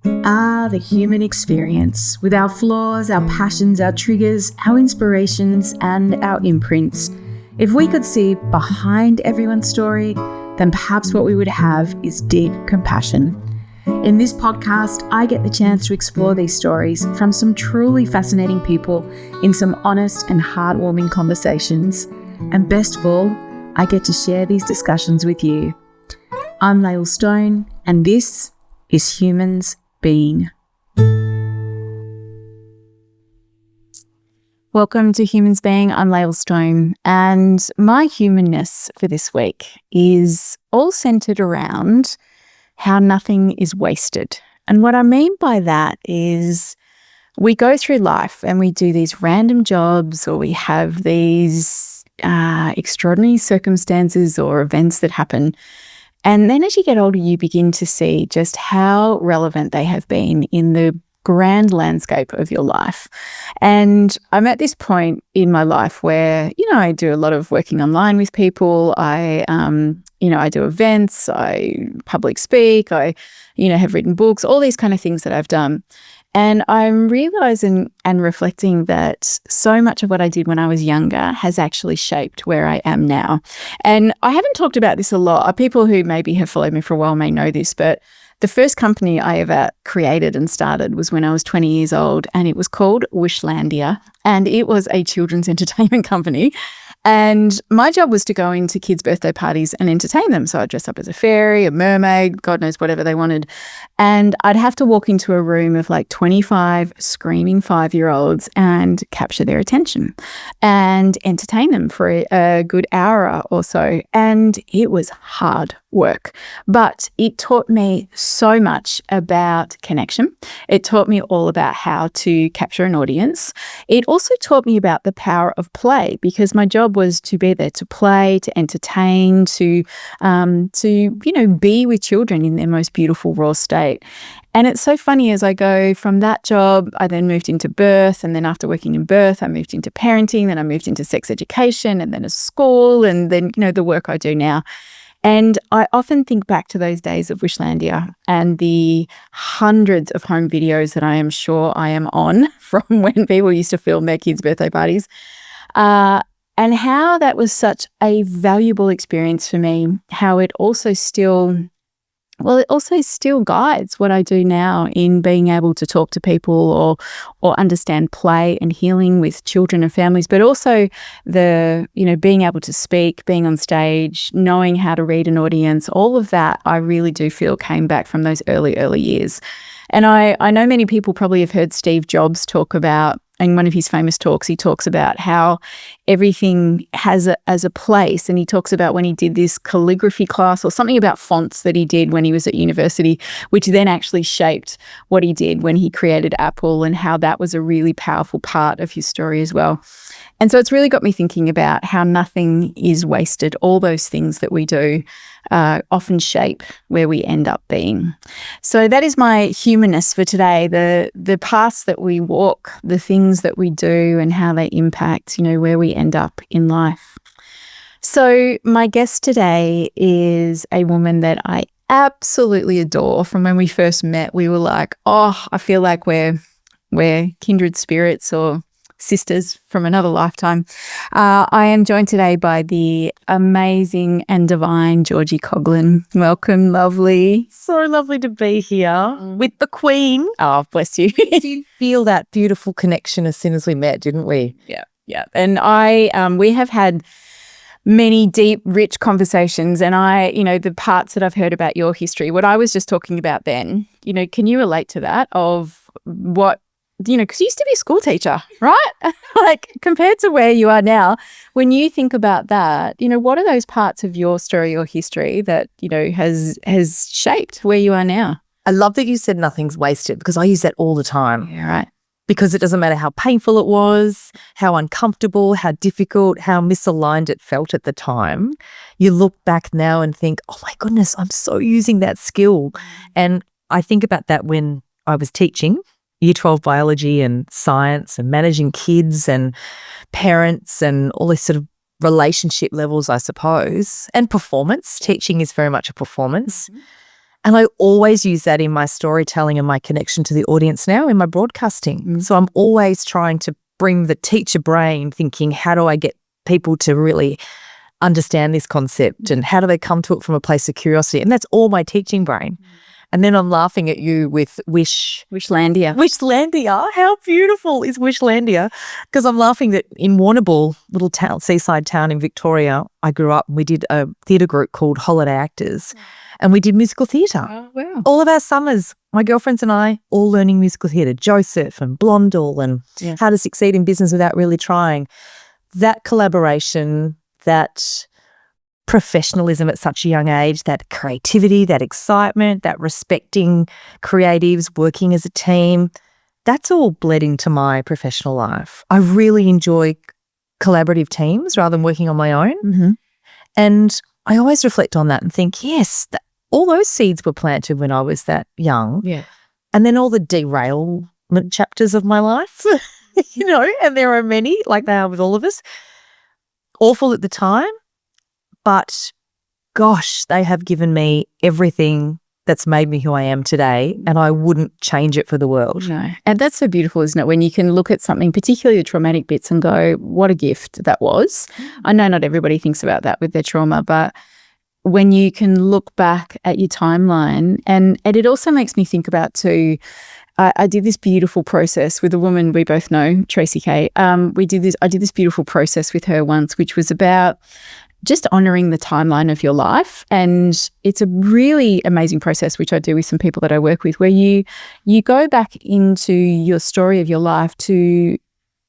The human experience, with our flaws, our passions, our triggers, our inspirations, and our imprints. If we could see behind everyone's story, then perhaps what we would have is deep compassion. In this podcast, I get the chance to explore these stories from some truly fascinating people in some honest and heartwarming conversations. And best of all, I get to share these discussions with you. I'm Lael Stone, and this is Humans Being. Welcome to Humans Being. I'm Lael Stone, and my humanness for this week is all centered around how nothing is wasted. And what I mean by that is we go through life and we do these random jobs, or we have these extraordinary circumstances or events that happen. And then as you get older, you begin to see just how relevant they have been in the grand landscape of your life. And I'm at this point in my life where, I do a lot of working online with people. I do events, I public speak, I, have written books, all these kind of things that I've done. And I'm realizing and reflecting that so much of what I did when I was younger has actually shaped where I am now. And I haven't talked about this a lot. People who maybe have followed me for a while may know this, but the first company I ever created and started was when I was 20 years old, and it was called Wishlandia, and it was a children's entertainment company. And my job was to go into kids' birthday parties and entertain them. So I'd dress up as a fairy, a mermaid, God knows whatever they wanted. And I'd have to walk into a room of like 25 screaming 5-year-olds and capture their attention and entertain them for a good hour or so. And it was hard work, but it taught me so much about connection. It taught me all about how to capture an audience. It also taught me about the power of play, because my job was to be there to play, to entertain, to be with children in their most beautiful raw state. And it's so funny, as I go from that job, I then moved into birth, and then after working in birth, I moved into parenting, then I moved into sex education, and then a school, and then, the work I do now. And I often think back to those days of Wishlandia and the hundreds of home videos that I am sure I am on from when people used to film their kids' birthday parties, and how that was such a valuable experience for me, how it also still guides what I do now in being able to talk to people or understand play and healing with children and families, but also the, being able to speak, being on stage, knowing how to read an audience, all of that I really do feel came back from those early years. And I know many people probably have heard Steve Jobs talk about, in one of his famous talks, he talks about how everything has a place. And he talks about when he did this calligraphy class or something about fonts that he did when he was at university, which then actually shaped what he did when he created Apple, and how that was a really powerful part of his story as well. And so it's really got me thinking about how nothing is wasted. All those things that we do often shape where we end up being. So that is my humanness for today, the paths that we walk, the things that we do, and how they impact, where we end up in life. So my guest today is a woman that I absolutely adore. From when we first met, we were like, oh, I feel like we're kindred spirits or sisters from another lifetime. I am joined today by the amazing and divine Gorgi Coghlan. Welcome, lovely. So lovely to be here with the Queen. Oh, bless you. We did feel that beautiful connection as soon as we met, didn't we? Yeah. And we have had many deep, rich conversations, and the parts that I've heard about your history, what I was just talking about then, can you relate to that of what, because you used to be a school teacher, right? Like, compared to where you are now, when you think about that, what are those parts of your story or history that, has shaped where you are now? I love that you said nothing's wasted, because I use that all the time. Yeah, right. Because it doesn't matter how painful it was, how uncomfortable, how difficult, how misaligned it felt at the time. You look back now and think, oh my goodness, I'm so using that skill. And I think about that when I was teaching Year 12 biology and science and managing kids and parents and all this sort of relationship levels, I suppose, and performance. Teaching is very much a performance. And I always use that in my storytelling and my connection to the audience now in my broadcasting. So I'm always trying to bring the teacher brain thinking, how do I get people to really understand this concept and how do they come to it from a place of curiosity? And that's all my teaching brain. And then I'm laughing at you with Wishlandia. Wishlandia. How beautiful is Wishlandia? Because I'm laughing that in Warrnambool, little town, seaside town in Victoria, I grew up and we did a theatre group called Holiday Actors and we did musical theatre. Oh, wow. All of our summers, my girlfriends and I, all learning musical theatre, Joseph and Blondel and how to succeed in business without really trying. That collaboration, that professionalism at such a young age, that creativity, that excitement, that respecting creatives, working as a team, that's all bled into my professional life. I really enjoy collaborative teams rather than working on my own. And I always reflect on that and think, yes, all those seeds were planted when I was that young. Yeah. And then all the derailment chapters of my life, and there are many, like they are with all of us, awful at the time. But gosh, they have given me everything that's made me who I am today, and I wouldn't change it for the world. No. And that's so beautiful, isn't it? When you can look at something, particularly the traumatic bits, and go, what a gift that was. I know not everybody thinks about that with their trauma, but when you can look back at your timeline, and it also makes me think about too, I did this beautiful process with a woman we both know, Tracy Kay. I did this beautiful process with her once, which was about just honouring the timeline of your life. And it's a really amazing process, which I do with some people that I work with, where you go back into your story of your life to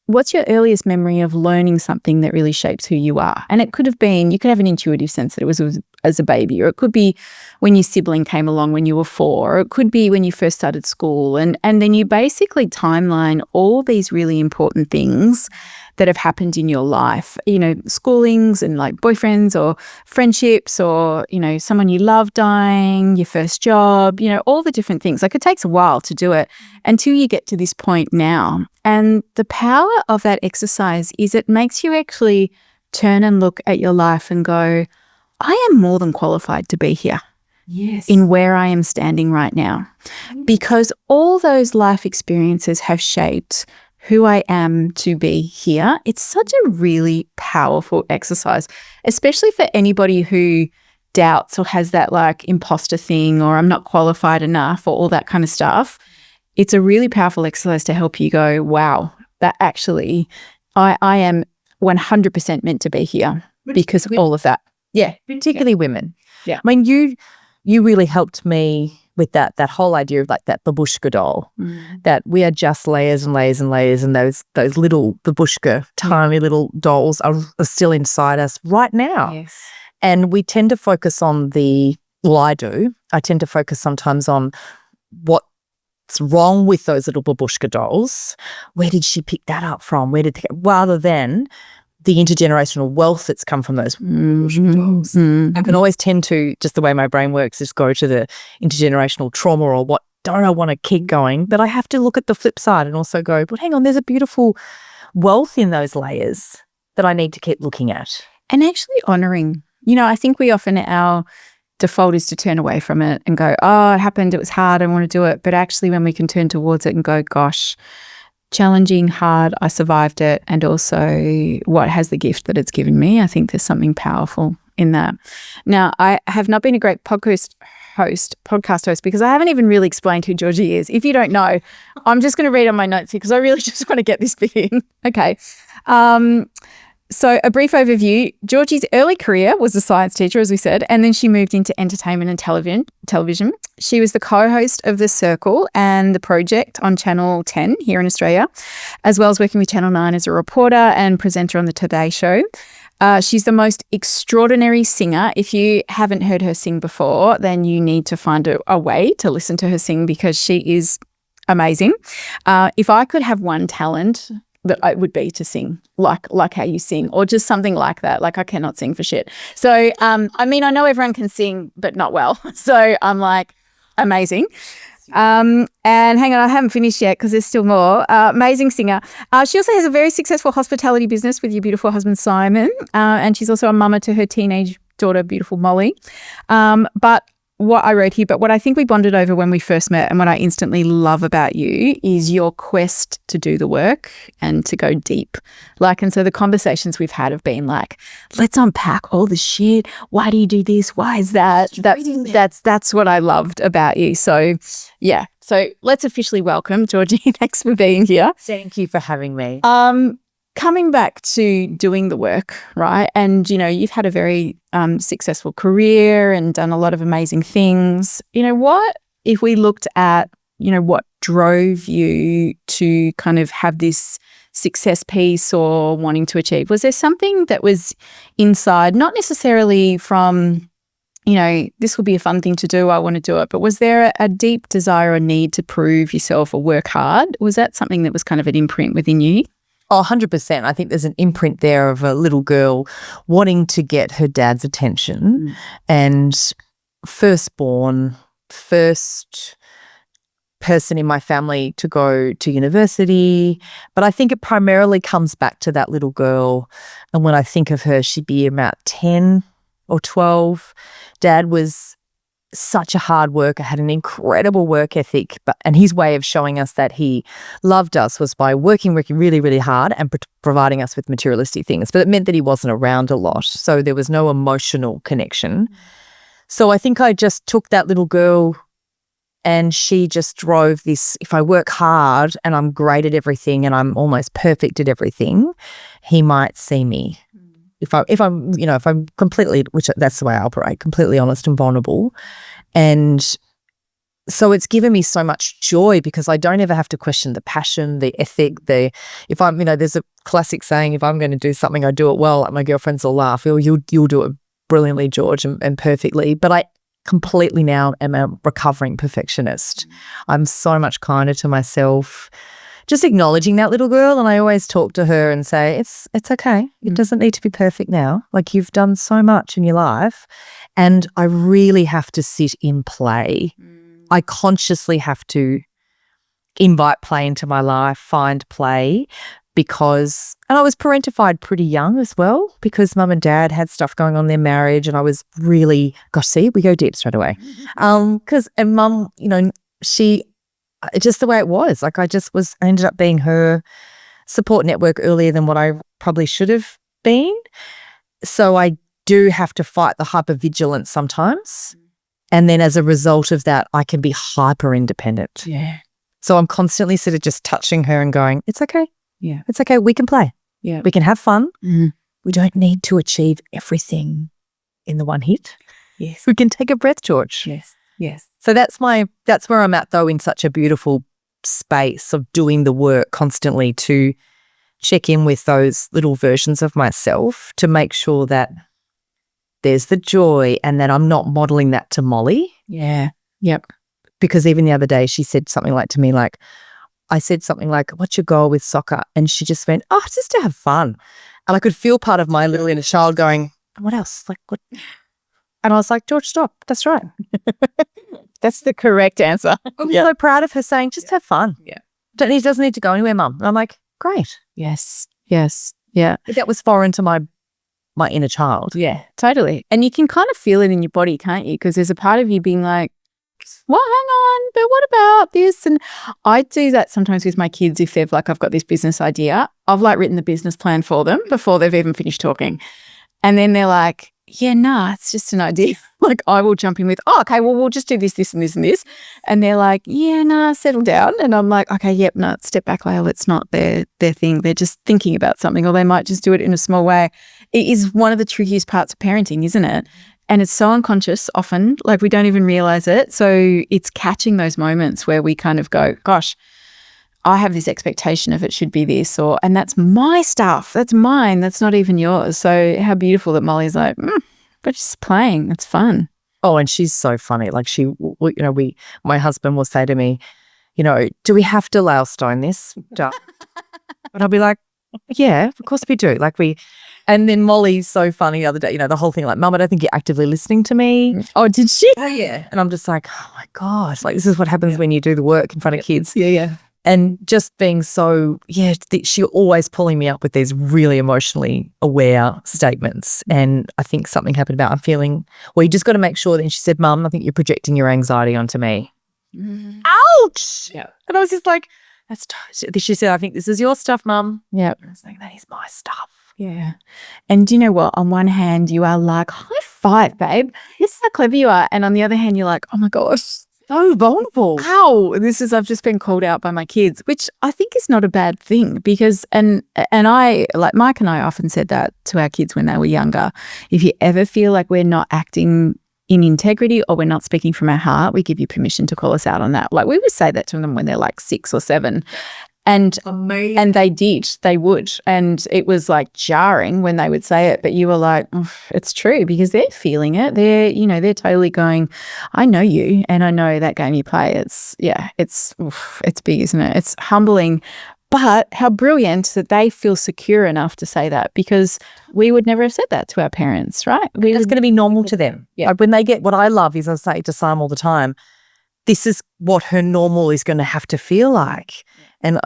what's your earliest memory of learning something that really shapes who you are. And it could have been, you could have an intuitive sense that it was as a baby, or it could be when your sibling came along when you were 4, or it could be when you first started school. And then you basically timeline all these really important things that have happened in your life, schoolings and like boyfriends or friendships or, someone you love dying, your first job, all the different things. Like it takes a while to do it until you get to this point now. And the power of that exercise is it makes you actually turn and look at your life and go, I am more than qualified to be here. Yes. In where I am standing right now, because all those life experiences have shaped who I am to be here. It's such a really powerful exercise, especially for anybody who doubts or has that like imposter thing or I'm not qualified enough or all that kind of stuff. It's a really powerful exercise to help you go, wow, that actually I am 100% meant to be here because of all of that. Yeah, particularly women. Yeah. I mean, you really helped me with that whole idea of like that babushka doll, that we are just layers and layers and layers, and those little babushka, tiny little dolls are still inside us right now. Yes. And we tend to focus on I tend to focus sometimes on what's wrong with those little babushka dolls. Where did she pick that up from? Rather than the intergenerational wealth that's come from those dolls. I can always tend to, just the way my brain works, just go to the intergenerational trauma or what don't I want to keep going. But I have to look at the flip side and also go, but hang on, there's a beautiful wealth in those layers that I need to keep looking at. And actually honouring. I think we often, our default is to turn away from it and go, oh, it happened, it was hard, I want to do it. But actually when we can turn towards it and go, gosh, challenging, hard, I survived it, and also what has the gift that it's given me. I think there's something powerful in that. Now, I have not been a great podcast host, because I haven't even really explained who Gorgi is. If you don't know, I'm just going to read on my notes here because I really just want to get this bit in. Okay. So a brief overview. Gorgi's early career was a science teacher, as we said, and then she moved into entertainment and television. She was the co-host of The Circle and The Project on Channel 10 here in Australia, as well as working with Channel 9 as a reporter and presenter on The Today Show. She's the most extraordinary singer. If you haven't heard her sing before, then you need to find a way to listen to her sing because she is amazing. If I could have one talent, that it would be to sing like how you sing, or just something like that. Like I cannot sing for shit. So, I know everyone can sing, but not well. So I'm like, amazing. And hang on, I haven't finished yet because there's still more. Amazing singer. She also has a very successful hospitality business with your beautiful husband, Simon. And she's also a mama to her teenage daughter, beautiful Molly. But what I wrote here, but what I think we bonded over when we first met and what I instantly love about you is your quest to do the work and to go deep. And so the conversations we've had have been like, let's unpack all the shit. Why do you do this? Why is that? That's what I loved about you. So yeah. So let's officially welcome Gorgi. Thanks for being here. Thank you for having me. Coming back to doing the work, right? And, you've had a very successful career and done a lot of amazing things. What if we looked at, what drove you to kind of have this success piece or wanting to achieve? Was there something that was inside, not necessarily from, this will be a fun thing to do, I want to do it, but was there a deep desire or need to prove yourself or work hard? Was that something that was kind of an imprint within you? Oh, 100%. I think there's an imprint there of a little girl wanting to get her dad's attention and firstborn, first person in my family to go to university. But I think it primarily comes back to that little girl. And when I think of her, she'd be about 10 or 12. Dad was such a hard worker, had an incredible work ethic, and his way of showing us that he loved us was by working really, really hard and providing us with materialistic things. But it meant that he wasn't around a lot, so there was no emotional connection. So I think I just took that little girl and she just drove this, if I work hard and I'm great at everything and I'm almost perfect at everything, he might see me. If I'm completely, which that's the way I operate, completely honest and vulnerable. And so it's given me so much joy because I don't ever have to question the passion, the ethic, if I'm, there's a classic saying, if I'm going to do something, I do it well. Like my girlfriends will laugh, you'll do it brilliantly, George, and perfectly. But I completely now am a recovering perfectionist. I'm so much kinder to myself. Just acknowledging that little girl, and I always talk to her and say, it's okay. It doesn't need to be perfect now. Like you've done so much in your life, and I really have to sit in play. I consciously have to invite play into my life, find play, and I was parentified pretty young as well because mum and dad had stuff going on in their marriage, and I was really, we go deep straight away. And mum, she, just the way it was, like I ended up being her support network earlier than what I probably should have been. So I do have to fight the hypervigilance sometimes. And then as a result of that, I can be hyper independent. Yeah. So I'm constantly sort of just touching her and going, it's okay. Yeah. It's okay. We can play. Yeah. We can have fun. We don't need to achieve everything in the one hit. Yes. We can take a breath, George. Yes. Yes. So that's where I'm at though, in such a beautiful space of doing the work constantly to check in with those little versions of myself to make sure that there's the joy and that I'm not modeling that to Molly. Yeah. Yep. Because even the other day she said something like to me, like, I said something like, what's your goal with soccer? And she just went, oh, just to have fun. And I could feel part of my little inner child going, what else? Like, what? And I was like, George, stop. That's right. That's the correct answer. I'm so proud of her saying, just have fun. Yeah. He doesn't need to go anywhere, Mum. And I'm like, great. Yes. Yes. Yeah. But that was foreign to my inner child. Yeah, totally. And you can kind of feel it in your body, can't you? Because there's a part of you being like, well, hang on, but what about this? And I do that sometimes with my kids if they've I've got this business idea. I've written the business plan for them before they've even finished talking. And then they're like, yeah, nah, it's just an idea. I will jump in with, oh, okay, well, we'll just do this, this, and this, and this. And they're like, yeah, nah, settle down. And I'm like, okay, yep, no, step back, Lael. It's not their thing. They're just thinking about something, or they might just do it in a small way. It is one of the trickiest parts of parenting, isn't it? And it's so unconscious often, we don't even realize it. So it's catching those moments where we kind of go, gosh, I have this expectation of it should be this, and that's my stuff. That's mine. That's not even yours. So how beautiful that Molly's like, but she's playing. It's fun. Oh, and she's so funny. My husband will say to me, do we have to Lael Stone this? And I'll be like, yeah, of course we do. And then Molly's so funny the other day, the whole thing, Mum, I don't think you're actively listening to me. Oh, did she? Oh, yeah. And I'm just like, oh my God, this is what happens when you do the work in front of kids. Yeah, yeah. And just being so, she always pulling me up with these really emotionally aware statements. And I think something happened about I'm feeling, well, you just got to make sure that, and she said, Mum, I think you're projecting your anxiety onto me. Ouch! Yeah. And I was just like, she said, I think this is your stuff, Mum. Yeah. I was like, that is my stuff. Yeah. And do you know what? On one hand, you are like, high five, babe. This is how clever you are. And on the other hand, you're like, oh my gosh, So vulnerable. ow, I've just been called out by my kids, which I think is not a bad thing because, and I, like Mike and I often said that to our kids when they were younger. If you ever feel like we're not acting in integrity or we're not speaking from our heart, we give you permission to call us out on that. Like we would say that to them when they're like 6 or 7. And they did, they would. And it was like jarring when they would say it, but you were like, oh, it's true because they're feeling it. They're totally going, I know you and I know that game you play. It's big, isn't it? It's humbling, but how brilliant that they feel secure enough to say that because we would never have said that to our parents, right? It's going to be normal to them. Yeah. Like when they get, what I love is I say to Sam all the time, this is what her normal is going to have to feel like. And,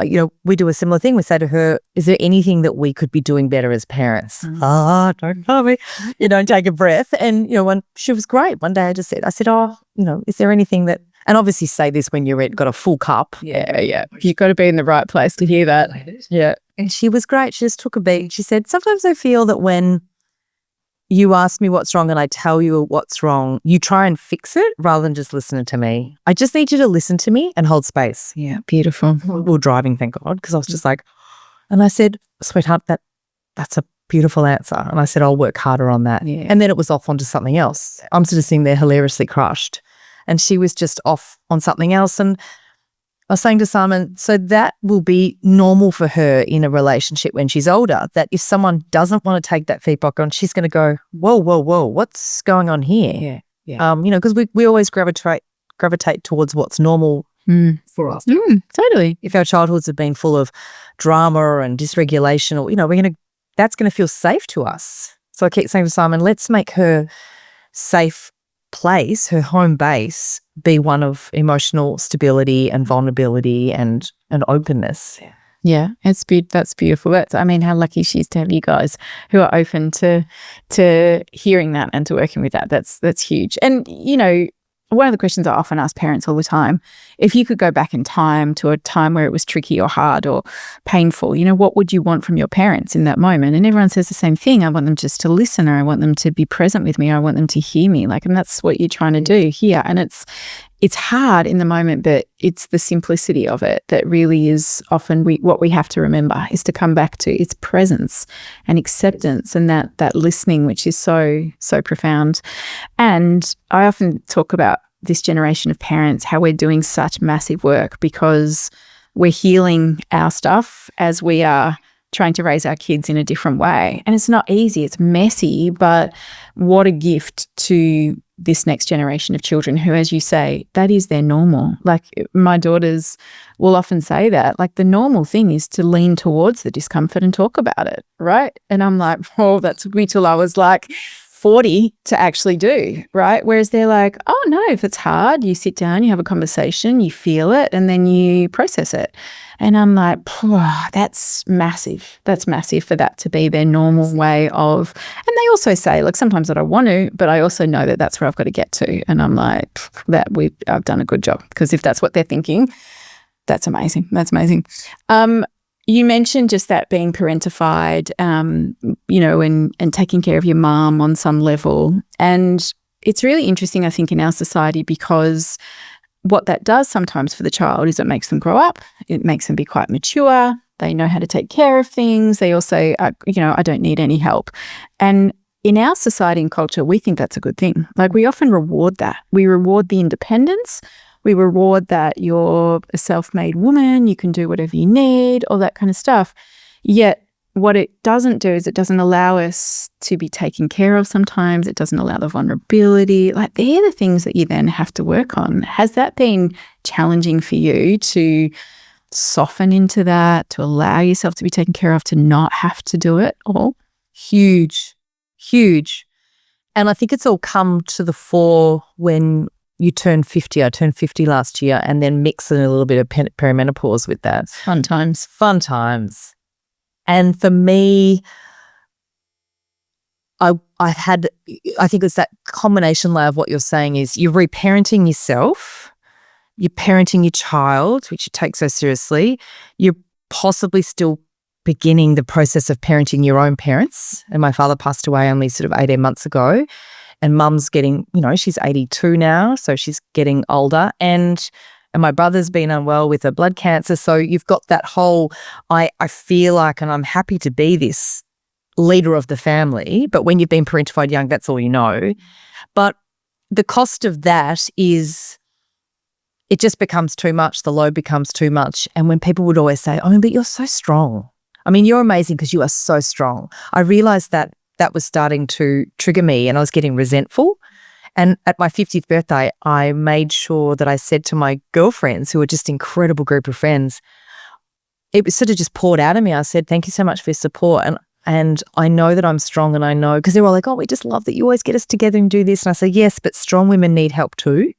we do a similar thing. We say to her, is there anything that we could be doing better as parents? Don't tell me. Take a breath. And, when she was great. One day I said, is there anything that, and obviously say this when you're got a full cup. Yeah. You've got to be in the right place to hear that. Yeah. And she was great. She just took a beat. She said, sometimes I feel that when you ask me what's wrong and I tell you what's wrong, you try and fix it rather than just listening to me. I just need you to listen to me and hold space. Yeah, beautiful. We were driving, thank God, because I was just like, and I said, sweetheart, that's a beautiful answer. And I said, I'll work harder on that. Yeah. And then it was off onto something else. I'm sort of sitting there hilariously crushed. And she was just off on something else. And I was saying to Simon, so that will be normal for her in a relationship when she's older, that if someone doesn't want to take that feedback on, she's going to go, whoa, what's going on here? Yeah. Because we always gravitate towards what's normal for us. Totally. If our childhoods have been full of drama and dysregulation, or, that's going to feel safe to us. So I keep saying to Simon, let's make her safe place, her home base, be one of emotional stability and vulnerability and openness. Yeah, that's beautiful. How lucky she is to have you guys who are open to hearing that and to working with that. That's huge. And one of the questions I often ask parents all the time, if you could go back in time to a time where it was tricky or hard or painful, what would you want from your parents in that moment? And everyone says the same thing. I want them just to listen, or I want them to be present with me. I want them to hear me. And that's what you're trying to do here. And it's hard in the moment, but it's the simplicity of it that really is often what we have to remember is to come back to its presence and acceptance and that listening, which is so, so profound. And I often talk about this generation of parents, how we're doing such massive work because we're healing our stuff as we are trying to raise our kids in a different way. And it's not easy, it's messy, but what a gift to this next generation of children who, as you say, that is their normal. My daughters will often say that, the normal thing is to lean towards the discomfort and talk about it, right? And I'm like, oh, that took me till I was 40 to actually do, right? Whereas they're like, oh no, if it's hard, you sit down, you have a conversation, you feel it, and then you process it. And I'm like, that's massive. That's massive for that to be their normal way of, and they also say, sometimes I don't want to, but I also know that that's where I've got to get to. And I'm like, I've done a good job, because if that's what they're thinking, that's amazing. That's amazing. You mentioned just that being parentified, and taking care of your mom on some level. And it's really interesting, I think, in our society, because what that does sometimes for the child is it makes them grow up. It makes them be quite mature. They know how to take care of things. They also, I don't need any help. And in our society and culture, we think that's a good thing. We often reward that. We reward the independence. We reward that you're a self-made woman, you can do whatever you need, all that kind of stuff. Yet what it doesn't do is it doesn't allow us to be taken care of sometimes. It doesn't allow the vulnerability. They're the things that you then have to work on. Has that been challenging for you to soften into that, to allow yourself to be taken care of, to not have to do it all? Huge. And I think it's all come to the fore when you turn 50. I turned 50 last year, and then mix in a little bit of perimenopause with that. Fun times. Fun times. And for me, I think it's that combination layer of what you're saying is you're reparenting yourself, you're parenting your child, which you take so seriously. You're possibly still beginning the process of parenting your own parents. And my father passed away only sort of 18 months ago. And mum's getting, she's 82 now, so she's getting older. And my brother's been unwell with a blood cancer. So you've got that whole, I feel like, and I'm happy to be this leader of the family. But when you've been parentified young, that's all you know. But the cost of that is it just becomes too much. The load becomes too much. And when people would always say, but you're so strong. You're amazing because you are so strong. I realized that was starting to trigger me and I was getting resentful. And at my 50th birthday, I made sure that I said to my girlfriends, who were just an incredible group of friends, it was sort of just poured out of me. I said, thank you so much for your support. And I know that I'm strong, and I know, because they were all like, we just love that you always get us together and do this. And I said, yes, but strong women need help too.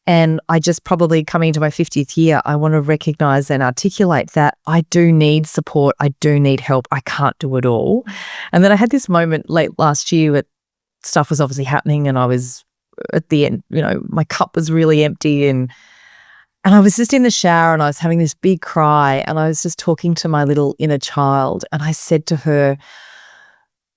And I just probably coming into my 50th year, I want to recognize and articulate that I do need support. I do need help. I can't do it all. And then I had this moment late last year where stuff was obviously happening and I was at the end, my cup was really empty and I was just in the shower and I was having this big cry and I was just talking to my little inner child and I said to her,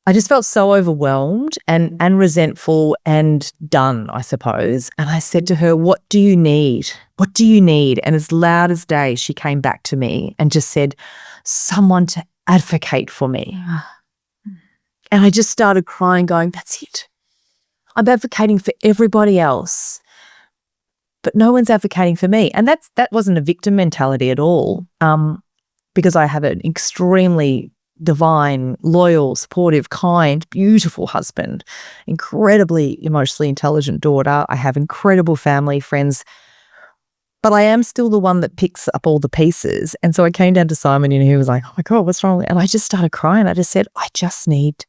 I just felt so overwhelmed and resentful and done, I suppose. And I said to her, what do you need? What do you need? And as loud as day, she came back to me and just said, someone to advocate for me. And I just started crying, going, that's it. I'm advocating for everybody else, but no one's advocating for me. And that wasn't a victim mentality at all, because I have an extremely divine, loyal, supportive, kind, beautiful husband, incredibly emotionally intelligent daughter. I have incredible family, friends, but I am still the one that picks up all the pieces. And so I came down to Simon and he was like, oh my God, what's wrong? And I just started crying. I just said, I just need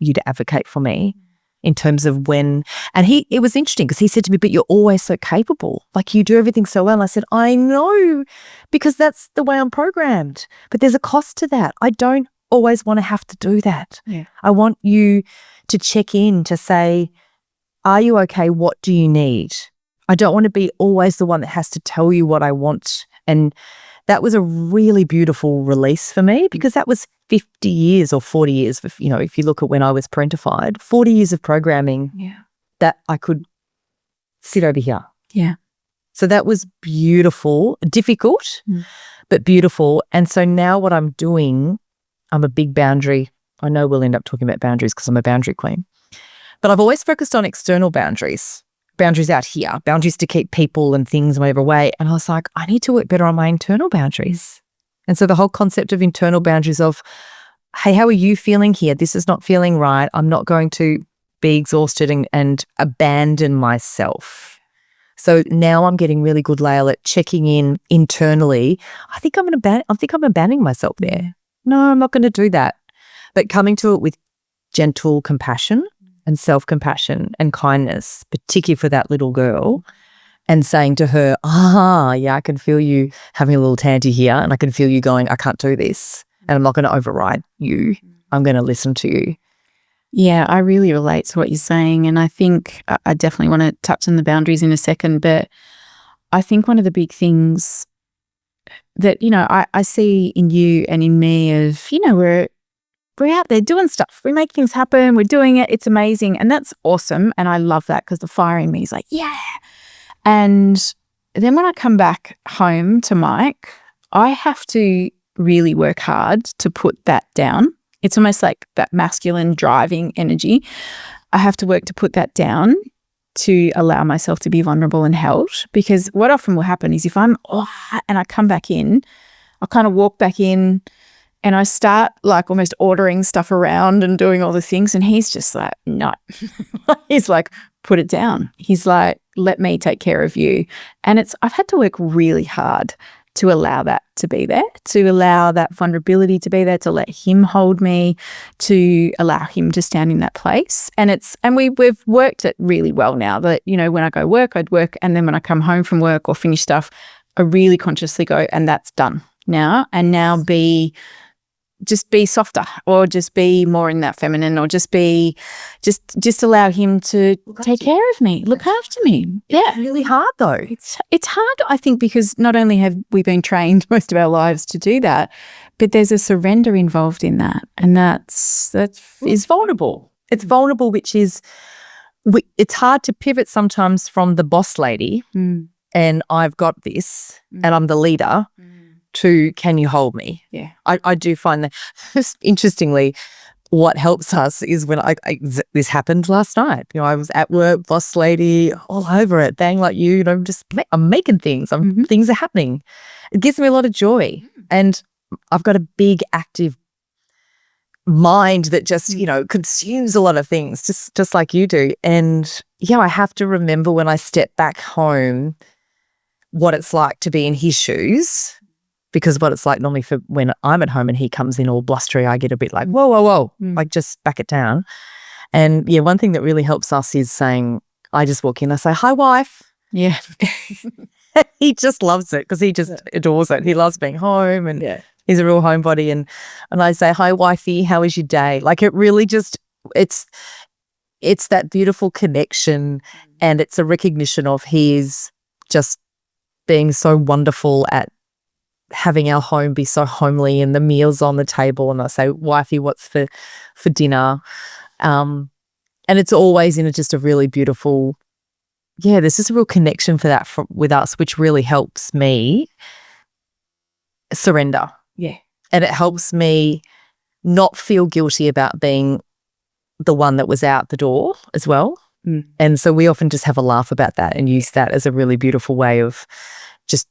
you to advocate for me in terms of when, and it was interesting because he said to me, but you're always so capable. Like you do everything so well. And I said, I know, because that's the way I'm programmed, but there's a cost to that. I don't always want to have to do that. Yeah. I want you to check in to say, are you okay? What do you need? I don't want to be always the one that has to tell you what I want. And that was a really beautiful release for me because that was 50 years or 40 years, if you look at when I was parentified, 40 years of programming that I could sit over here. Yeah. So that was beautiful, difficult, but beautiful. And so now what I'm doing, I'm a big boundary. I know we'll end up talking about boundaries because I'm a boundary queen, but I've always focused on external boundaries out here, boundaries to keep people and things whatever way. And I was like, I need to work better on my internal boundaries. And so the whole concept of internal boundaries of, hey, how are you feeling here? This is not feeling right. I'm not going to be exhausted and abandon myself. So now I'm getting really good, Lael, at checking in internally. I think I'm abandoning myself there. No, I'm not going to do that. But coming to it with gentle compassion and self-compassion and kindness, particularly for that little girl, and saying to her, I can feel you having a little tanty here and I can feel you going, I can't do this and I'm not going to override you. I'm going to listen to you. Yeah, I really relate to what you're saying, and I think I definitely want to touch on the boundaries in a second, but I think one of the big things that, I see in you and in me of, we're out there doing stuff. We make things happen. We're doing it. It's amazing. And that's awesome. And I love that because the fire in me is like, yeah. And then when I come back home to Mike, I have to really work hard to put that down. It's almost like that masculine driving energy. I have to work to put that down to allow myself to be vulnerable and held, because what often will happen is if I'm, and I come back in, I'll kind of walk back in and I start like almost ordering stuff around and doing all the things. And he's just like, no. He's like, put it down. He's like, let me take care of you. And I've had to work really hard to allow that to be there, to allow that vulnerability to be there, to let him hold me, to allow him to stand in that place. And we've worked it really well now that, you know, when I go work, I'd work. And then when I come home from work or finish stuff, I really consciously go, and that's done now. And now just be softer, or just be more in that feminine, or just allow him to take care of me, look after me. Yeah. It's really hard though. It's hard, I think, because not only have we been trained most of our lives to do that, but there's a surrender involved in that. And that's vulnerable. It's vulnerable, which is, it's hard to pivot sometimes from the boss lady and I've got this and I'm the leader to, can you hold me? Yeah. I do find that, just interestingly, what helps us is when this happened last night. You know, I was at work, boss lady, all over it, bang like you know, I'm making things. Things are happening. It gives me a lot of joy. And I've got a big, active mind that just, you know, consumes a lot of things, just like you do. And yeah, I have to remember when I step back home what it's like to be in his shoes. Because what it's like normally for when I'm at home and he comes in all blustery, I get a bit like, whoa, like just back it down. And yeah, one thing that really helps us is saying, I just walk in, I say, hi, wife. Yeah. He just loves it because he just adores it. He loves being home and he's a real homebody. And I say, hi, wifey, how was your day? Like it really just, it's that beautiful connection, and it's a recognition of his just being so wonderful at having our home be so homely and the meals on the table. And I say, wifey, what's for dinner? And it's always in just a really beautiful, there's just a real connection for that with us, which really helps me surrender. Yeah. And it helps me not feel guilty about being the one that was out the door as well. And so we often just have a laugh about that and use that as a really beautiful way of just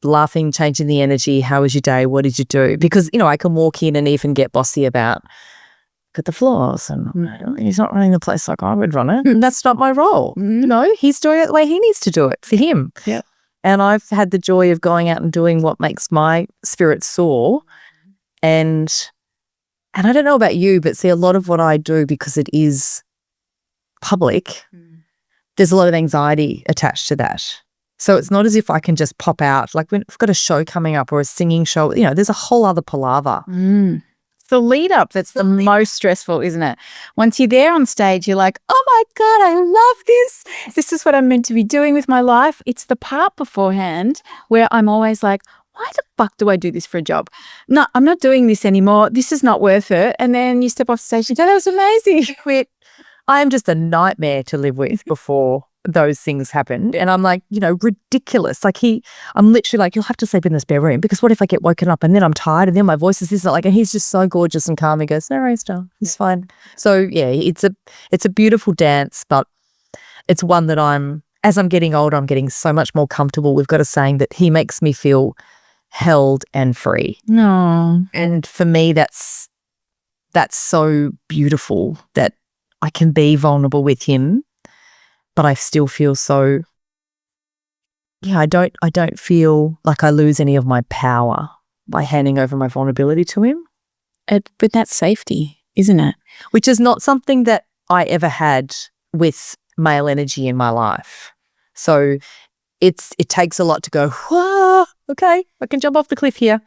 laughing, changing the energy. How was your day? What did you do? Because, you know, I can walk in and even get bossy about, look at the floors, and he's not running the place like I would run it. And that's not my role. You know, he's doing it the way he needs to do it for him. Yeah. And I've had the joy of going out and doing what makes my spirit soar. And I don't know about you, but see, a lot of what I do, because it is public, there's a lot of anxiety attached to that. So it's not as if I can just pop out. Like when I've got a show coming up or a singing show, you know, there's a whole other palaver. It's the lead up that's the most stressful, isn't it? Once you're there on stage, you're like, oh my God, I love this. This is what I'm meant to be doing with my life. It's the part beforehand where I'm always like, why the fuck do I do this for a job? No, I'm not doing this anymore. This is not worth it. And then you step off stage and go, that was amazing. Quit. I am just a nightmare to live with before those things happened. And I'm like, you know, ridiculous. Like I'm literally like, you'll have to sleep in the spare room, because what if I get woken up and then I'm tired and then my voice is this, like, and he's just so gorgeous and calm. He goes, no worries, darling, it's fine. So yeah, it's a beautiful dance, but it's one that as I'm getting older, I'm getting so much more comfortable. We've got a saying that he makes me feel held and free. No. And for me, that's so beautiful that I can be vulnerable with him, but I still feel so, I don't feel like I lose any of my power by handing over my vulnerability to him. But that's safety, isn't it? Which is not something that I ever had with male energy in my life. So it takes a lot to go, whoa, okay, I can jump off the cliff here.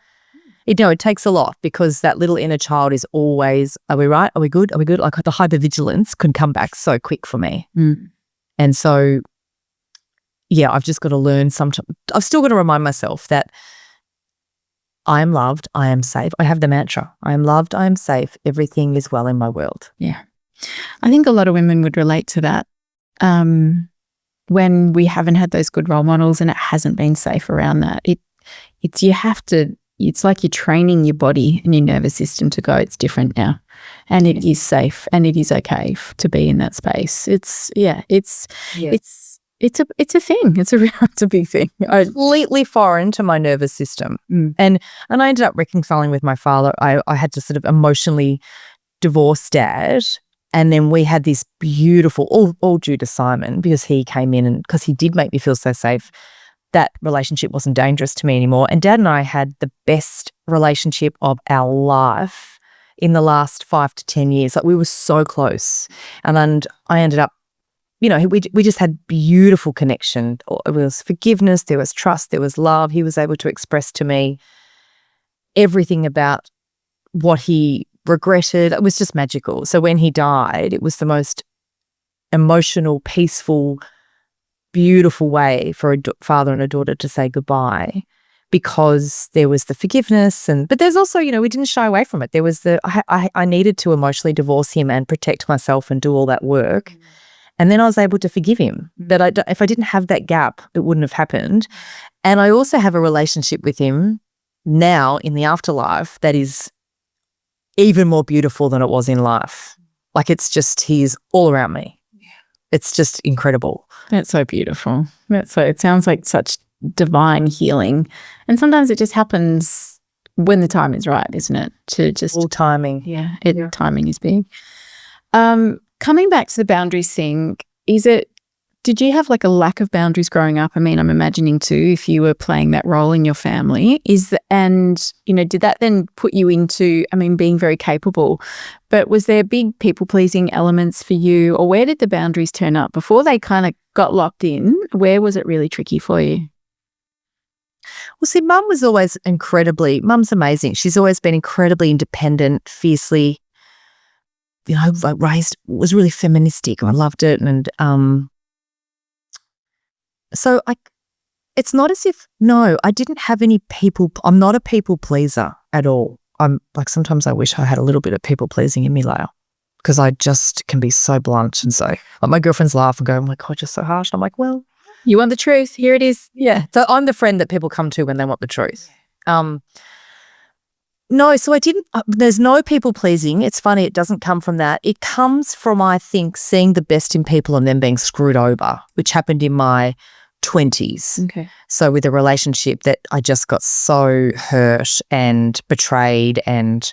It takes a lot, because that little inner child is always, are we right? Are we good? Are we good? Like the hypervigilance can come back so quick for me. And so, yeah, I've just got to learn I've still got to remind myself that I am loved, I am safe. I have the mantra, I am loved, I am safe, everything is well in my world. Yeah. I think a lot of women would relate to that when we haven't had those good role models and it hasn't been safe around that. It's like you're training your body and your nervous system to go, it's different now. And it is safe and it is okay to be in that space. It's a thing. It's a big thing. Completely foreign to my nervous system. And I ended up reconciling with my father. I had to sort of emotionally divorce Dad. And then we had this beautiful, all due to Simon, because he came in and because he did make me feel so safe. that relationship wasn't dangerous to me anymore. And Dad and I had the best relationship of our life in the last 5 to 10 years. Like, we were so close. And I ended up, we just had beautiful connection. There was forgiveness, there was trust, there was love. He was able to express to me everything about what he regretted. It was just magical. So when he died, it was the most emotional, peaceful, beautiful way for a father and a daughter to say goodbye, because there was the forgiveness, but there's also, we didn't shy away from it. There was I needed to emotionally divorce him and protect myself and do all that work. And then I was able to forgive him. That if I didn't have that gap, it wouldn't have happened. And I also have a relationship with him now in the afterlife that is even more beautiful than it was in life. Like, it's just, he's all around me. It's just incredible. That's so beautiful. It sounds like such divine healing. And sometimes it just happens when the time is right, isn't it? To just all timing. Yeah. Timing is big. Coming back to the boundaries thing, did you have like a lack of boundaries growing up? I mean, I'm imagining too, if you were playing that role in your family, did that then put you into, being very capable, but was there big people-pleasing elements for you, or where did the boundaries turn up before they kind of got locked in? Where was it really tricky for you? Well, see, Mum was always Mum's amazing. She's always been incredibly independent, fiercely, was really feministic. I loved it. And, so it's not as if, no, I didn't have any I'm not a people pleaser at all. I'm like, sometimes I wish I had a little bit of people pleasing in me, Lael, because I just can be so blunt. And so, like, my girlfriends laugh and go, oh my God, you're so harsh. And I'm like, well, you want the truth. Here it is. Yeah. So I'm the friend that people come to when they want the truth. No, so I didn't, there's no people pleasing. It's funny, it doesn't come from that. It comes from, I think, seeing the best in people and then being screwed over, which happened in my 20s. Okay. So with a relationship that I just got so hurt and betrayed and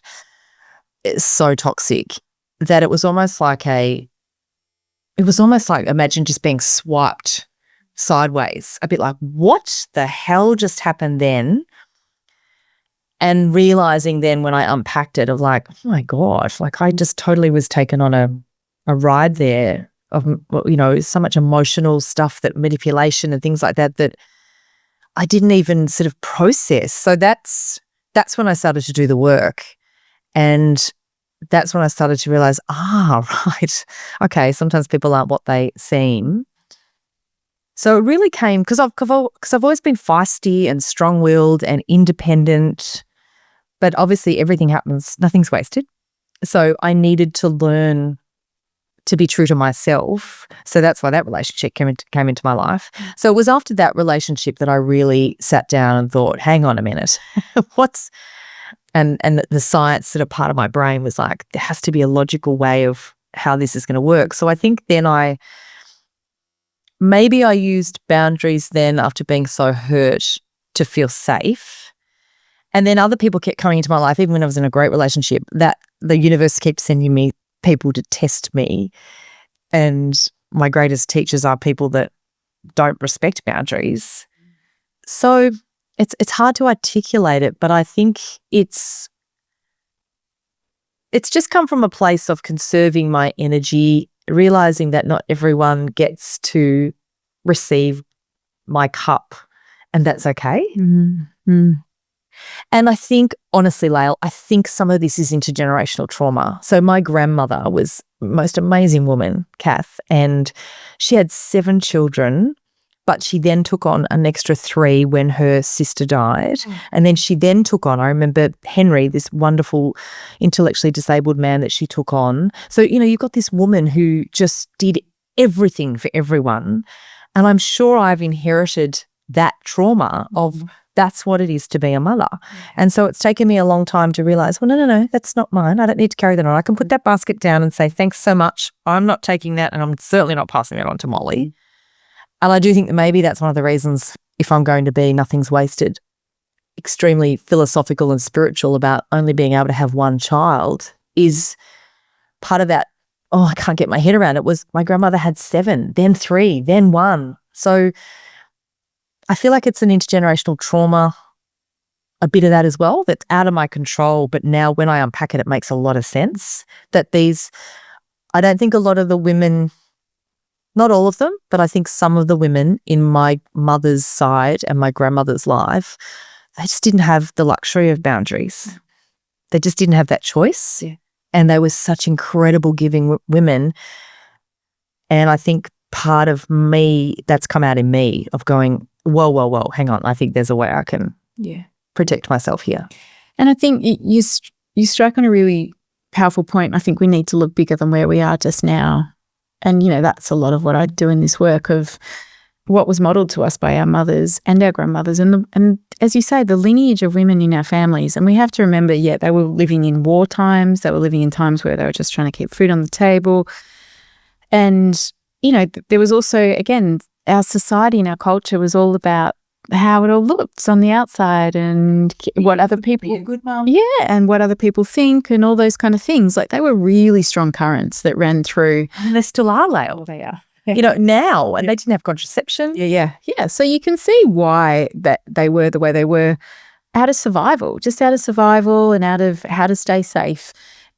so toxic that it was almost like imagine just being swiped sideways, a bit like, what the hell just happened then? And realizing then when I unpacked it of like, oh my gosh, like I just totally was taken on a ride there of, so much emotional stuff, that manipulation and things like that I didn't even sort of process. So that's when I started to do the work. And that's when I started to realize, right, okay, sometimes people aren't what they seem. So it really came because I've always been feisty and strong-willed and independent, but obviously everything happens, nothing's wasted. So I needed to learn to be true to myself. So that's why that relationship came into my life. So it was after that relationship that I really sat down and thought, hang on a minute, and the science sort of part of my brain was like, there has to be a logical way of how this is going to work. So I think then maybe I used boundaries then after being so hurt to feel safe. And then other people kept coming into my life, even when I was in a great relationship, that the universe kept sending me people to test me. And my greatest teachers are people that don't respect boundaries. So it's hard to articulate it, but I think it's just come from a place of conserving my energy, realizing that not everyone gets to receive my cup, and that's okay. Mm-hmm. And I think, honestly, Lael, I think some of this is intergenerational trauma. So my grandmother was the most amazing woman, Kath, and she had 7 children, but she then took on an extra 3 when her sister died. And then she then took on, I remember Henry, this wonderful intellectually disabled man that she took on. So, you've got this woman who just did everything for everyone. And I'm sure I've inherited that trauma of that's what it is to be a mother. And so it's taken me a long time to realize, well, no, that's not mine. I don't need to carry that on. I can put that basket down and say, thanks so much. I'm not taking that, and I'm certainly not passing that on to Molly. And I do think that maybe that's one of the reasons, if I'm going to be nothing's wasted, extremely philosophical and spiritual about only being able to have one child, is part of that, I can't get my head around it, was my grandmother had 7, then 3, then 1. So I feel like it's an intergenerational trauma, a bit of that as well, that's out of my control. But now when I unpack it, it makes a lot of sense that I don't think a lot of the women, not all of them, but I think some of the women in my mother's side and my grandmother's life, they just didn't have the luxury of boundaries. They just didn't have that choice. Yeah. And they were such incredible giving women. And I think part of me, that's come out in me of going, whoa, hang on. I think there's a way I can protect myself here. And I think you strike on a really powerful point. I think we need to look bigger than where we are just now. And, that's a lot of what I do in this work of what was modelled to us by our mothers and our grandmothers and as you say, the lineage of women in our families. And we have to remember, they were living in war times. They were living in times where they were just trying to keep food on the table. And, there was also, again, our society and our culture was all about how it all looks on the outside and what other people, be a good mum. and what other people think and all those kind of things. Like they were really strong currents that ran through. And they still are, Lael. They are. Now, and they didn't have contraception. Yeah. So you can see why that they were the way they were, out of survival and out of how to stay safe.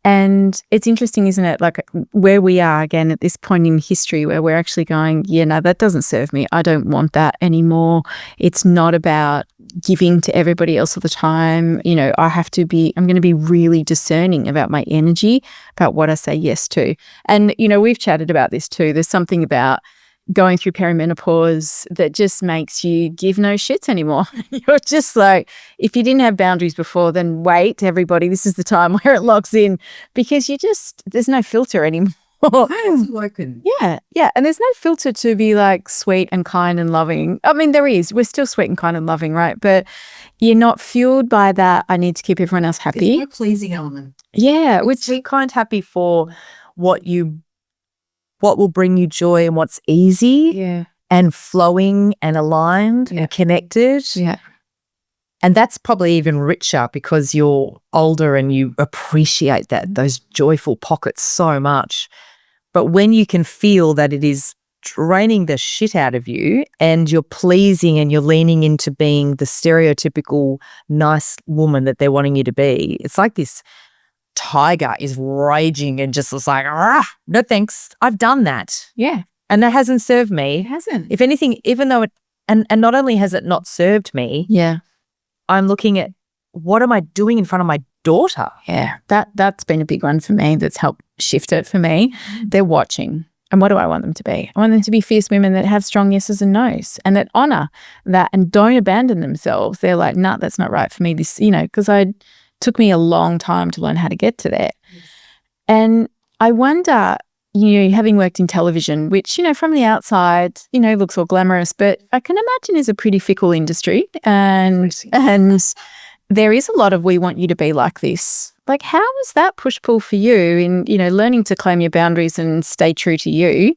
And it's interesting, isn't it? Like where we are again at this point in history where we're actually going, no, that doesn't serve me. I don't want that anymore. It's not about giving to everybody else all the time. I'm going to be really discerning about my energy, about what I say yes to. And, we've chatted about this too. There's something about going through perimenopause that just makes you give no shits anymore. You're just like, if you didn't have boundaries before, then wait, everybody, this is the time where it locks in because there's no filter anymore. It's broken. Yeah. And there's no filter to be like sweet and kind and loving. I mean, there is. We're still sweet and kind and loving, right? But you're not fueled by that. I need to keep everyone else happy. There's no pleasing element. Yeah. Which be kind, happy for what will bring you joy and what's easy and flowing and aligned and connected. Yeah. And that's probably even richer because you're older and you appreciate those joyful pockets so much. But when you can feel that it is draining the shit out of you and you're pleasing and you're leaning into being the stereotypical nice woman that they're wanting you to be, it's like this tiger is raging and just was like, no thanks, I've done that. Yeah. And that hasn't served me. It hasn't. If anything, even though and not only has it not served me, I'm looking at what am I doing in front of my daughter? Yeah. That's been a big one for me that's helped shift it for me. They're watching. And what do I want them to be? I want them to be fierce women that have strong yeses and nos and that honor that and don't abandon themselves. They're like, nah, that's not right for me. This, because took me a long time to learn how to get to that. Yes. And I wonder, having worked in television, which, from the outside, looks all glamorous, but I can imagine is a pretty fickle industry. And there is a lot of we want you to be like this. Like, how was that push-pull for you in, learning to claim your boundaries and stay true to you?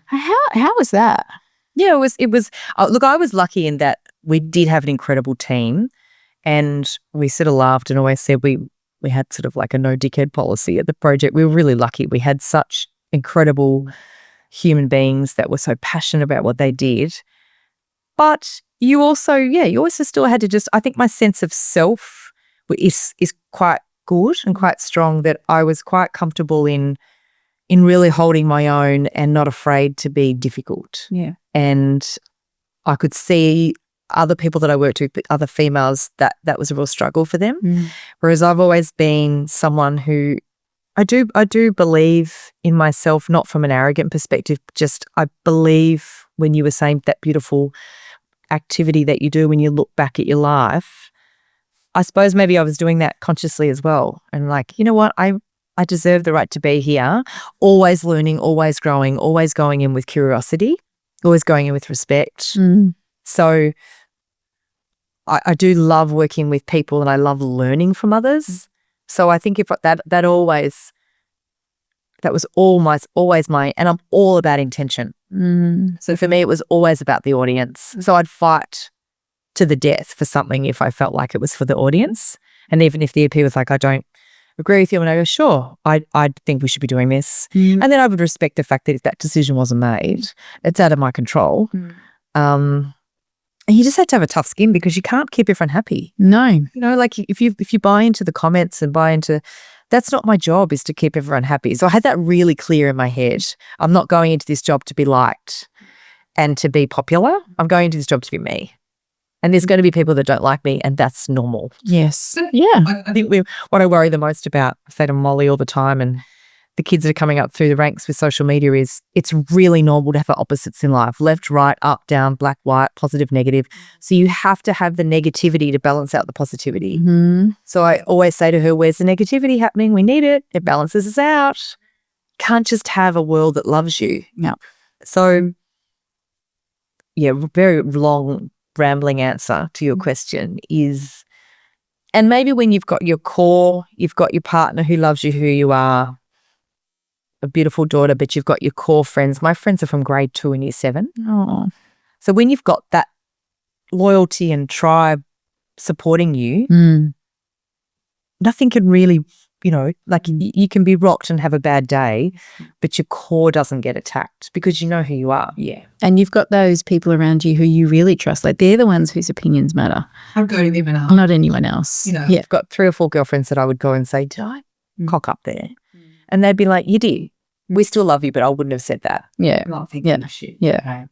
How was that? Yeah, it was look, I was lucky in that we did have an incredible team. And we sort of laughed and always said we had sort of like a no dickhead policy at the project. We were really lucky. We had such incredible human beings that were so passionate about what they did. But you also still had to I think my sense of self is quite good and quite strong, that I was quite comfortable in really holding my own and not afraid to be difficult. Yeah. And I could see other people that I worked with, other females, that was a real struggle for them. Whereas I've always been someone who I do believe in myself, not from an arrogant perspective, just I believe when you were saying that beautiful activity that you do when you look back at your life, I suppose maybe I was doing that consciously as well. And like, you know what, I deserve the right to be here, always learning, always growing, always going in with curiosity, always going in with respect. So I do love working with people and I love learning from others. So I think if that was always my, and I'm all about intention. So for me, it was always about the audience. So I'd fight to the death for something if I felt like it was for the audience. And even if the EP was like, I don't agree with you, and I go, sure, I think we should be doing this. And then I would respect the fact that if that decision wasn't made, it's out of my control. And you just have to have a tough skin because you can't keep everyone happy. No. You know, like if you buy into the comments and buy into, that's not my job, is to keep everyone happy. So I had that really clear in my head. I'm not going into this job to be liked and to be popular. I'm going into this job to be me. And there's going to be people that don't like me, and that's normal. Yes. Yeah. I think what I worry the most about, I say to Molly all the time, and the kids that are coming up through the ranks with social media, is it's really normal to have opposites in life: left, right, up, down, black, white, positive, negative. So you have to have the negativity to balance out the positivity. Mm-hmm. So I always say to her, where's the negativity happening? We need it. It balances us out. Can't just have a world that loves you. Yeah. So, yeah, very long, rambling answer to your question is, and maybe when you've got your core, you've got your partner who loves you, who you are, a beautiful daughter, but you've got your core friends. My friends are from grade 2 and year 7. Oh. So when you've got that loyalty and tribe supporting you, nothing can really, you know, like you can be rocked and have a bad day, but your core doesn't get attacked because you know who you are. Yeah. And you've got those people around you who you really trust. Like, they're the ones whose opinions matter. I'd go to them and ask. Not anyone else. You know. Yeah. I've got 3 or 4 girlfriends that I would go and say, did I cock up there? And they'd be like, you did. We still love you, but I wouldn't have said that. Yeah. I'm not thinking of shit. Yeah. Okay.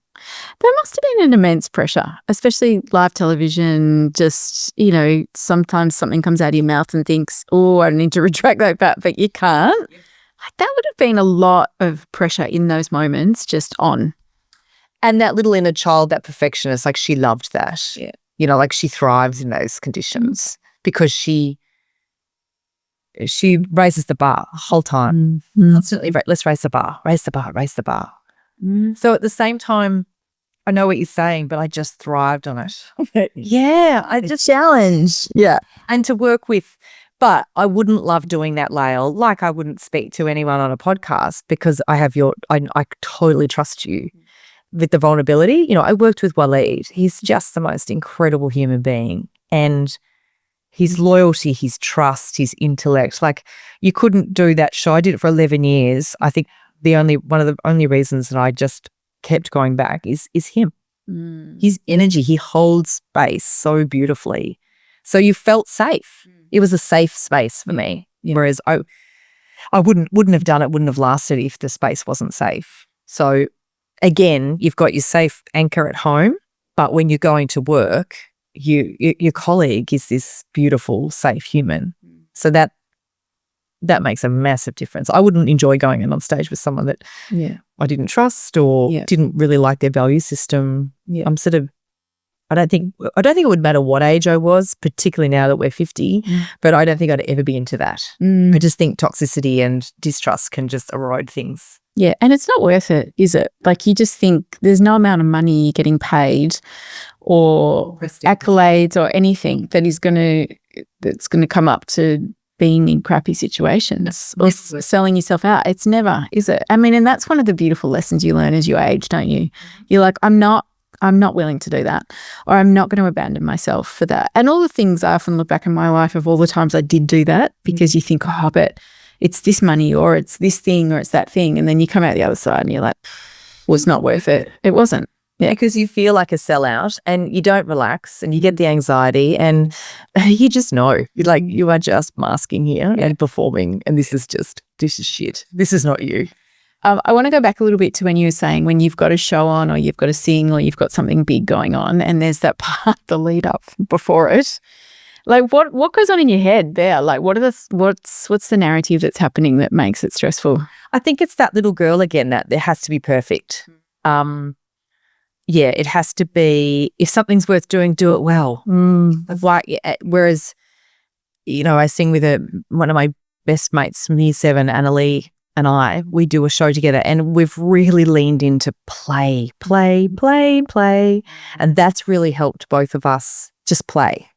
There must have been an immense pressure, especially live television. Just, you know, sometimes something comes out of your mouth and thinks, oh, I need to retract that back, but you can't. Like, that would have been a lot of pressure in those moments just on. And that little inner child, that perfectionist, like, she loved that. Yeah. You know, like, she thrives in those conditions because she raises the bar the whole time. Constantly, let's raise the bar, raise the bar, raise the bar. So at the same time, I know what you're saying, but I just thrived on it. Yeah, I just challenge. Yeah. and to work with. But I wouldn't love doing that, Lael. Like, I wouldn't speak to anyone on a podcast because I have I totally trust you with the vulnerability. You know, I worked with Waleed. He's just the most incredible human being. And his loyalty, his trust, his intellect, like, you couldn't do that show. I did it for 11 years. I think one of the only reasons that I just kept going back is him. His energy, he holds space so beautifully. So you felt safe. It was a safe space for me. Yeah. Whereas I wouldn't have done it, wouldn't have lasted if the space wasn't safe. So again, you've got your safe anchor at home, but when you're going to work, your colleague is this beautiful, safe human. So that makes a massive difference. I wouldn't enjoy going in on stage with someone that I didn't trust or didn't really like their value system. Yeah. I'm sort of, I don't think it would matter what age I was, particularly now that we're 50, but I don't think I'd ever be into that. I just think toxicity and distrust can just erode things. Yeah, and it's not worth it, is it? Like, you just think there's no amount of money you're getting paid or accolades or anything that's going to come up to being in crappy situations or selling yourself out. It's never, is it? I mean, and that's one of the beautiful lessons you learn as you age, don't you? You're like, I'm not willing to do that, or I'm not going to abandon myself for that. And all the things I often look back in my life of all the times I did do that, because you think, oh, but it's this money or it's this thing or it's that thing. And then you come out the other side and you're like, well, it's not worth it. It wasn't. Yeah, because you feel like a sellout and you don't relax and you get the anxiety and you just know. You're like, you are just masking here and performing, and this is shit. This is not you. I want to go back a little bit to when you were saying when you've got a show on or you've got to sing or you've got something big going on and there's that part, the lead up before it. Like, what goes on in your head there? Like, what's the narrative that's happening that makes it stressful? I think it's that little girl again, that it has to be perfect. Yeah, it has to be, if something's worth doing, do it well. Whereas, you know, I sing with one of my best mates from year 7, Annalie, and we do a show together, and we've really leaned into play. And that's really helped both of us just play.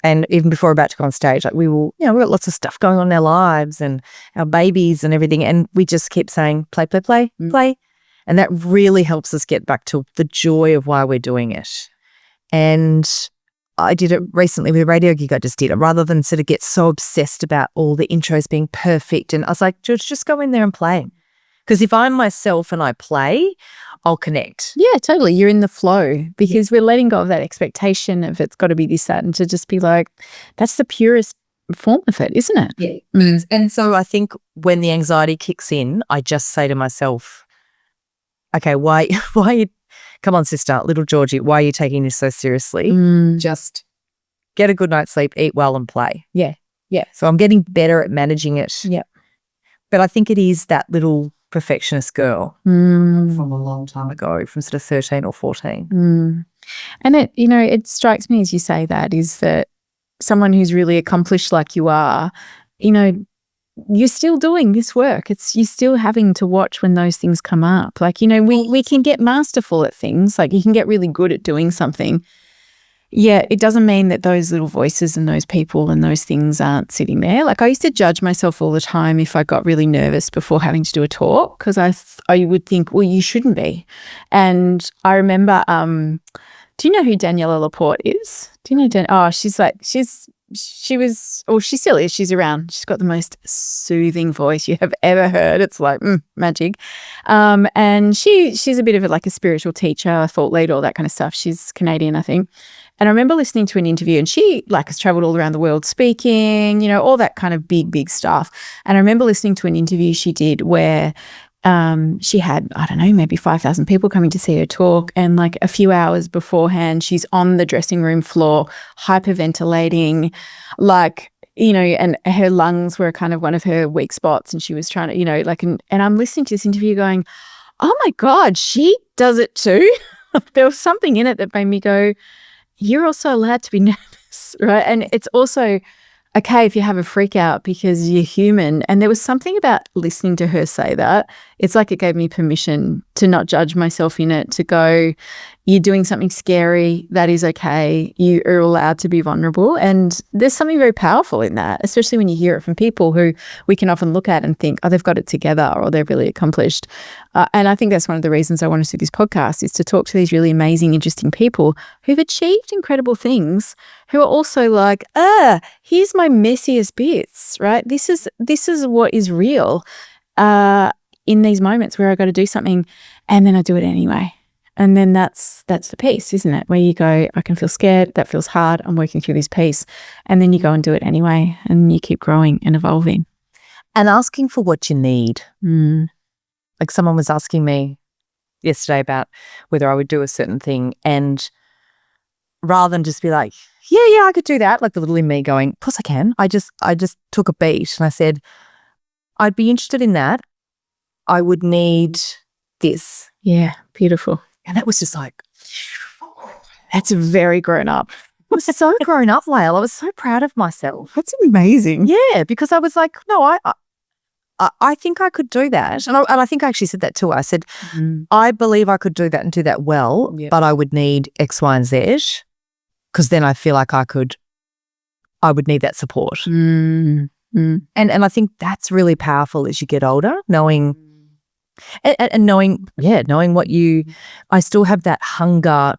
And even before we're about to go on stage, like, we will, you know, we've got lots of stuff going on in our lives and our babies and everything. And we just keep saying, play. And that really helps us get back to the joy of why we're doing it. And I did it recently with a radio gig I just did, rather than sort of get so obsessed about all the intros being perfect. And I was like, just go in there and play. Because if I'm myself and I play, I'll connect. Yeah, totally. You're in the flow because we're letting go of that expectation of it's got to be this, that, and to just be like, that's the purest form of it, isn't it? Yeah. And so I think when the anxiety kicks in, I just say to myself, okay, why are you, come on, sister, little Georgie, why are you taking this so seriously? Just get a good night's sleep, eat well and play. Yeah. Yeah. So I'm getting better at managing it. Yeah. But I think it is that little perfectionist girl from a long time ago, from sort of 13 or 14. And it strikes me as you say that is that someone who's really accomplished like you are, you're still doing this work. You're still having to watch when those things come up. Like, we can get masterful at things. Like you can get really good at doing something. Yeah, it doesn't mean that those little voices and those people and those things aren't sitting there. Like I used to judge myself all the time if I got really nervous before having to do a talk because I would think, well, you shouldn't be. And I remember, do you know who Daniela Laporte is? Do you know Oh, she still is. She's around. She's got the most soothing voice you have ever heard. It's like magic. And she's a bit of like a spiritual teacher, thought leader, all that kind of stuff. She's Canadian, I think. And I remember listening to an interview and she has traveled all around the world speaking, all that kind of big stuff. And I remember listening to an interview she did where she had, I don't know, maybe 5,000 people coming to see her talk. And like a few hours beforehand, she's on the dressing room floor, hyperventilating, and her lungs were kind of one of her weak spots. And she was trying to, and I'm listening to this interview going, oh my God, she does it too. There was something in it that made me go, you're also allowed to be nervous, right? And it's also okay if you have a freak out because you're human. And there was something about listening to her say that. It's like it gave me permission to not judge myself in it, to go, you're doing something scary. That is okay. You are allowed to be vulnerable. And there's something very powerful in that, especially when you hear it from people who we can often look at and think, oh, they've got it together or they're really accomplished. And I think that's one of the reasons I want to do this podcast is to talk to these really amazing, interesting people who've achieved incredible things, who are also like, here's my messiest bits, right? This is what is real in these moments where I got to do something and then I do it anyway. And then that's the piece, isn't it? Where you go, I can feel scared, that feels hard, I'm working through this piece. And then you go and do it anyway and you keep growing and evolving. And asking for what you need. Like someone was asking me yesterday about whether I would do a certain thing, and rather than just be like, yeah, I could do that, like the little in me going, of course I can. I just took a beat and I said, I'd be interested in that. I would need this. Yeah, beautiful. And that was just like, that's very grown up. I was so grown up, Lael. I was so proud of myself. That's amazing. Yeah, because I was like, no, I think I could do that. And I think I actually said that too. I said, I believe I could do that and do that well, but I would need X, Y, and Z, because then I feel like I would need that support. And I think that's really powerful as you get older, knowing and knowing what I still have that hunger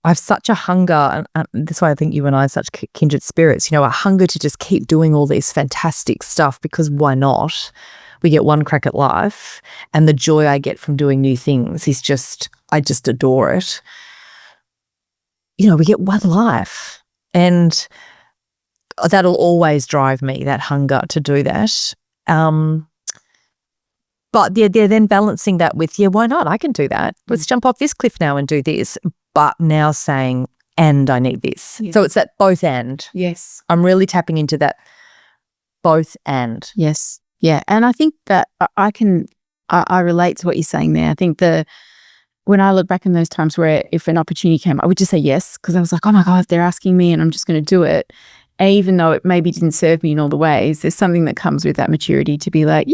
I have such a hunger, and that's why I think you and I are such kindred spirits, a hunger to just keep doing all this fantastic stuff, because why not? We get one crack at life, and the joy I get from doing new things is I just adore it. We get one life, and that'll always drive me, that hunger to do that. But they're then balancing that with, why not? I can do that. Let's jump off this cliff now and do this. But now saying, and I need this. Yeah. So it's that both and. Yes. I'm really tapping into that both and. Yes. Yeah. And I think that I relate to what you're saying there. I think when I look back in those times where if an opportunity came, I would just say yes, because I was like, oh my God, they're asking me and I'm just going to do it. And even though it maybe didn't serve me in all the ways, there's something that comes with that maturity to be like,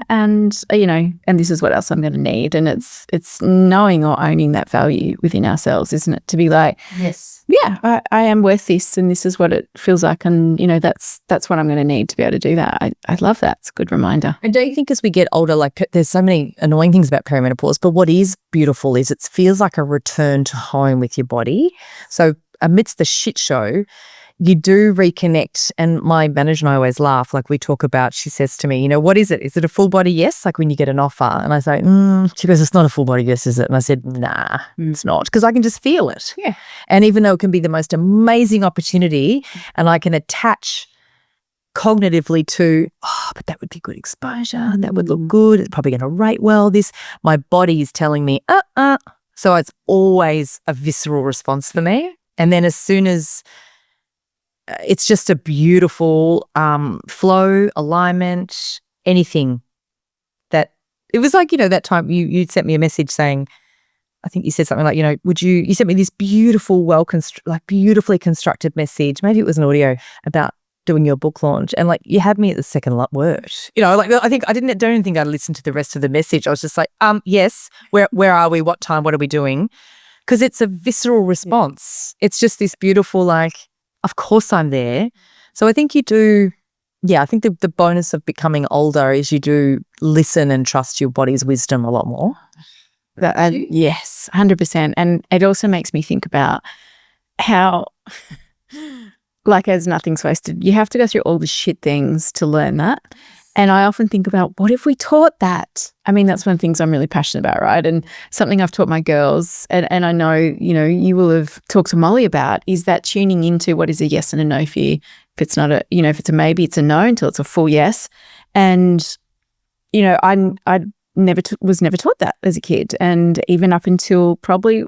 and this is what else I'm going to need. And it's knowing or owning that value within ourselves, isn't it? To be like, yes, yeah, I am worth this, and this is what it feels like, and that's what I'm going to need to be able to do that. I love that. It's a good reminder. And don't you think as we get older, like there's so many annoying things about perimenopause, but what is beautiful is it feels like a return to home with your body. So amidst the shit show, you do reconnect. And my manager and I always laugh. Like we talk about, she says to me, you know, what is it? Is it a full body yes? Like when you get an offer. And I say, she goes, it's not a full body yes, is it? And I said, nah, it's not. Because I can just feel it. Yeah. And even though it can be the most amazing opportunity and I can attach cognitively to, but that would be good exposure. That would look good. It's probably going to rate well. My body is telling me, So it's always a visceral response for me. And then as soon as it's just a beautiful flow, alignment, anything that it was like, you know, that time you sent me a message saying, I think you said something like, you know, you sent me this beautiful, beautifully constructed message. Maybe it was an audio about doing your book launch. And like, you had me at the second word, you know, like I think I don't even think I listened to the rest of the message. I was just like, yes, where are we? What time? What are we doing? Because it's a visceral response. It's just this beautiful, like, of course I'm there. So I think you do, I think the bonus of becoming older is you do listen and trust your body's wisdom a lot more. Yes, 100%. And it also makes me think about how, like, as nothing's wasted, you have to go through all the shit things to learn that. And I often think about, what if we taught that? I mean, that's one of the things I'm really passionate about, right? And something I've taught my girls, and I know, you know, you will have talked to Molly about, is that tuning into what is a yes and a no for you. If it's not a, you know, if it's a maybe, it's a no until it's a full yes. And, you know, I was never taught that as a kid. And even up until probably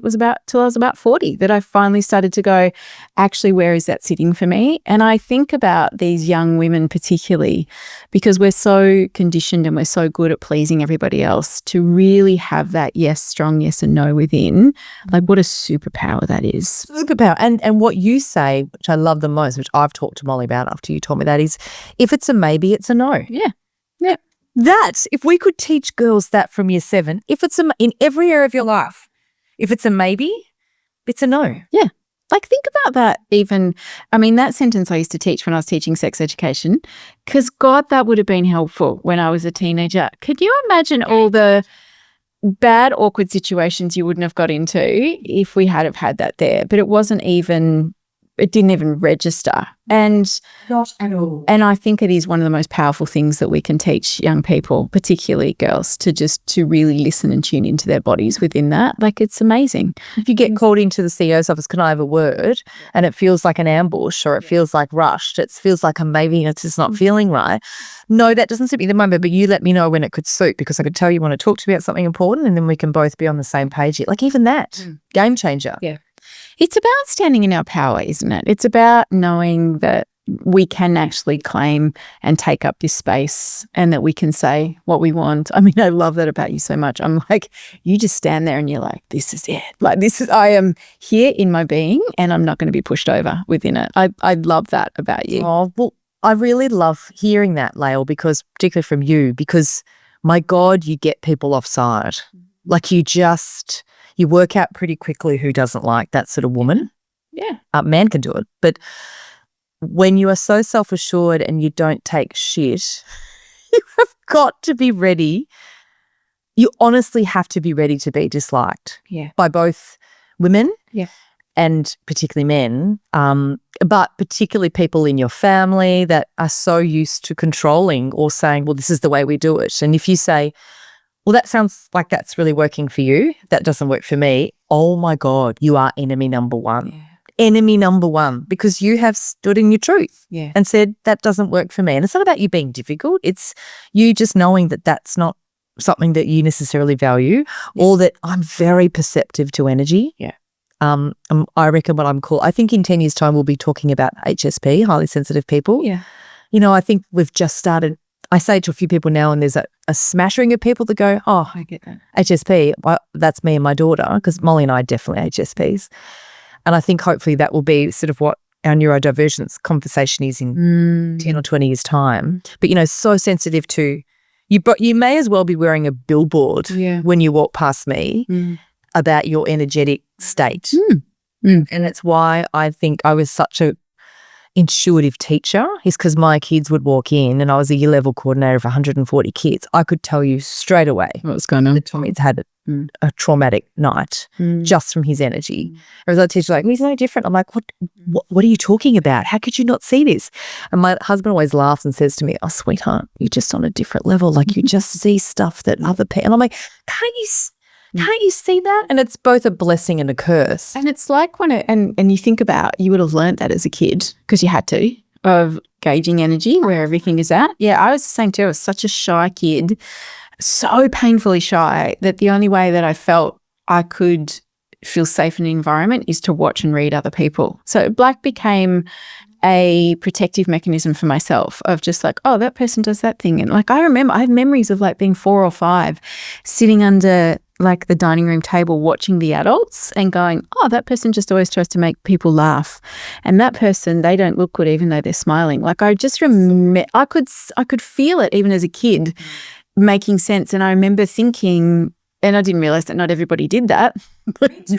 till I was about 40 that I finally started to go, actually, where is that sitting for me? And I think about these young women particularly because we're so conditioned and we're so good at pleasing everybody else to really have that yes, strong yes and no within. Like, what a superpower that is. Superpower. And what you say, which I love the most, which I've talked to Molly about after you told me that, is if it's a maybe, it's a no. Yeah. Yeah. If we could teach girls that from year 7, if it's in every area of your life, if it's a maybe, it's a no. Yeah. Like, think about that even. I mean, that sentence I used to teach when I was teaching sex education, because God, that would have been helpful when I was a teenager. Could you imagine all the bad, awkward situations you wouldn't have got into if we had have had that there? But it didn't even register. And Not at all. And I think it is one of the most powerful things that we can teach young people, particularly girls, to really listen and tune into their bodies within that. Like, it's amazing. If you get called into the CEO's office, can I have a word? And it feels like an ambush or it feels like rushed. It feels like I'm maybe it's just not feeling right. No, that doesn't suit me at the moment, but you let me know when it could suit, because I could tell you want to talk to me about something important and then we can both be on the same page. Like, even that, game changer. Yeah. It's about standing in our power, isn't it? It's about knowing that we can actually claim and take up this space and that we can say what we want. I mean, I love that about you so much. I'm like, you just stand there and you're like, this is it. Like, I am here in my being and I'm not going to be pushed over within it. I love that about you. Oh, well, I really love hearing that, Lael, because particularly from you, because my God, you get people offside. Like, you work out pretty quickly who doesn't like that sort of woman. Yeah. Man can do it. But when you are so self-assured and you don't take shit, you have got to be ready. You honestly have to be ready to be disliked by both women and particularly men, but particularly people in your family that are so used to controlling or saying, well, this is the way we do it. And if you say, well, that sounds like that's really working for you, that doesn't work for me, oh my God, you are enemy number one. Yeah. Enemy number one, because you have stood in your truth and said, that doesn't work for me. And it's not about you being difficult. It's you just knowing that that's not something that you necessarily value or that I'm very perceptive to energy. Yeah. I reckon what I'm called, I think in 10 years' time, we'll be talking about HSP, highly sensitive people. Yeah. You know, I think we've just started. I say to a few people now, and there's a smattering of people that go, oh, I get that. HSP, well, that's me and my daughter, because Molly and I are definitely HSPs. And I think hopefully that will be sort of what our neurodivergence conversation is in 10 or 20 years' time. But, you know, so sensitive to, you may as well be wearing a billboard when you walk past me about your energetic state. And it's why I think I was such a intuitive teacher is because my kids would walk in and I was a year level coordinator of 140 kids. I could tell you straight away What's going on? that Tommy's had a traumatic night just from his energy. Whereas our teacher's like, he's no different. I'm like, what are you talking about? How could you not see this? And my husband always laughs and says to me, oh, sweetheart, you're just on a different level. Like you just see stuff that other people, and I'm like, can't you see that? And it's both a blessing and a curse. And it's like and you think about, you would have learned that as a kid because you had to, of gauging energy, where everything is at. Yeah, I was the same too. I was such a shy kid, so painfully shy that the only way that I felt I could feel safe in an environment is to watch and read other people. So black became a protective mechanism for myself of just like, oh, that person does that thing. And like, I have memories of like being 4 or 5 sitting under like the dining room table watching the adults and going, oh, that person just always tries to make people laugh. And that person, they don't look good even though they're smiling. Like I just remember, I could feel it even as a kid making sense. And I remember thinking, and I didn't realize that not everybody did that,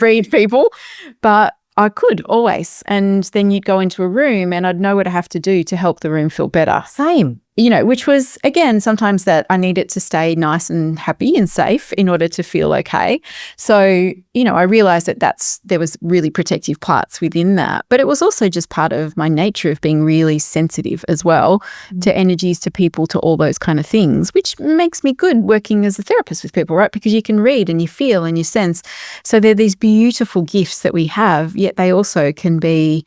read people, but I could always. And then you'd go into a room and I'd know what I have to do to help the room feel better. Same. You know, which was, again, sometimes that I need it to stay nice and happy and safe in order to feel okay. So, you know, I realized that there was really protective parts within that. But it was also just part of my nature of being really sensitive as well to energies, to people, to all those kind of things, which makes me good working as a therapist with people, right? Because you can read and you feel and you sense. So they're these beautiful gifts that we have, yet they also can be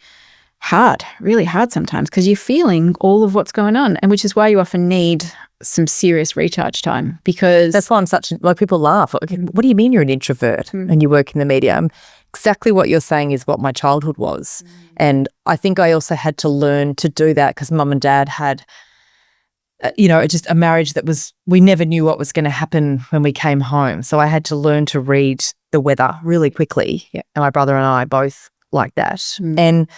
hard, really hard sometimes, because you're feeling all of what's going on, and which is why you often need some serious recharge time. Because that's why I'm like, people laugh. Like, what do you mean you're an introvert and you work in the media? Exactly what you're saying is what my childhood was. And I think I also had to learn to do that because mum and dad had, just a marriage that was, we never knew what was going to happen when we came home. So I had to learn to read the weather really quickly. Yeah. And my brother and I both like that. And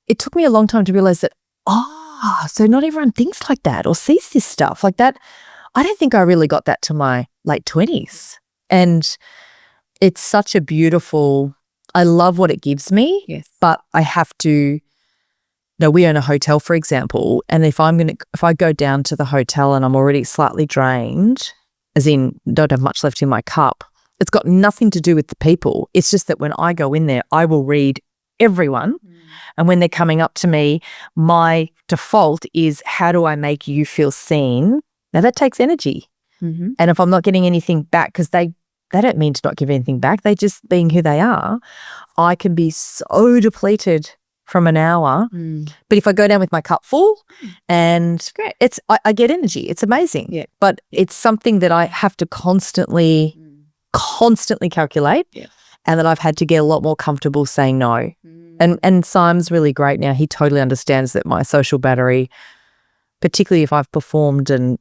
it took me a long time to realize that, so not everyone thinks like that or sees this stuff like that. I don't think I really got that to my late 20s. And it's such a beautiful, I love what it gives me, yes, but I have to, we own a hotel, for example, and if I go down to the hotel and I'm already slightly drained, as in don't have much left in my cup, it's got nothing to do with the people. It's just that when I go in there, I will read everyone. And when they're coming up to me, my default is, how do I make you feel seen? Now that takes energy. And if I'm not getting anything back, because they don't mean to not give anything back, they just being who they are, I can be so depleted from an hour. But if I go down with my cup full and I get energy. It's amazing. Yeah. But it's something that I have to constantly calculate. Yeah. And that I've had to get a lot more comfortable saying no. And Simon's really great now. He totally understands that my social battery, particularly if I've performed and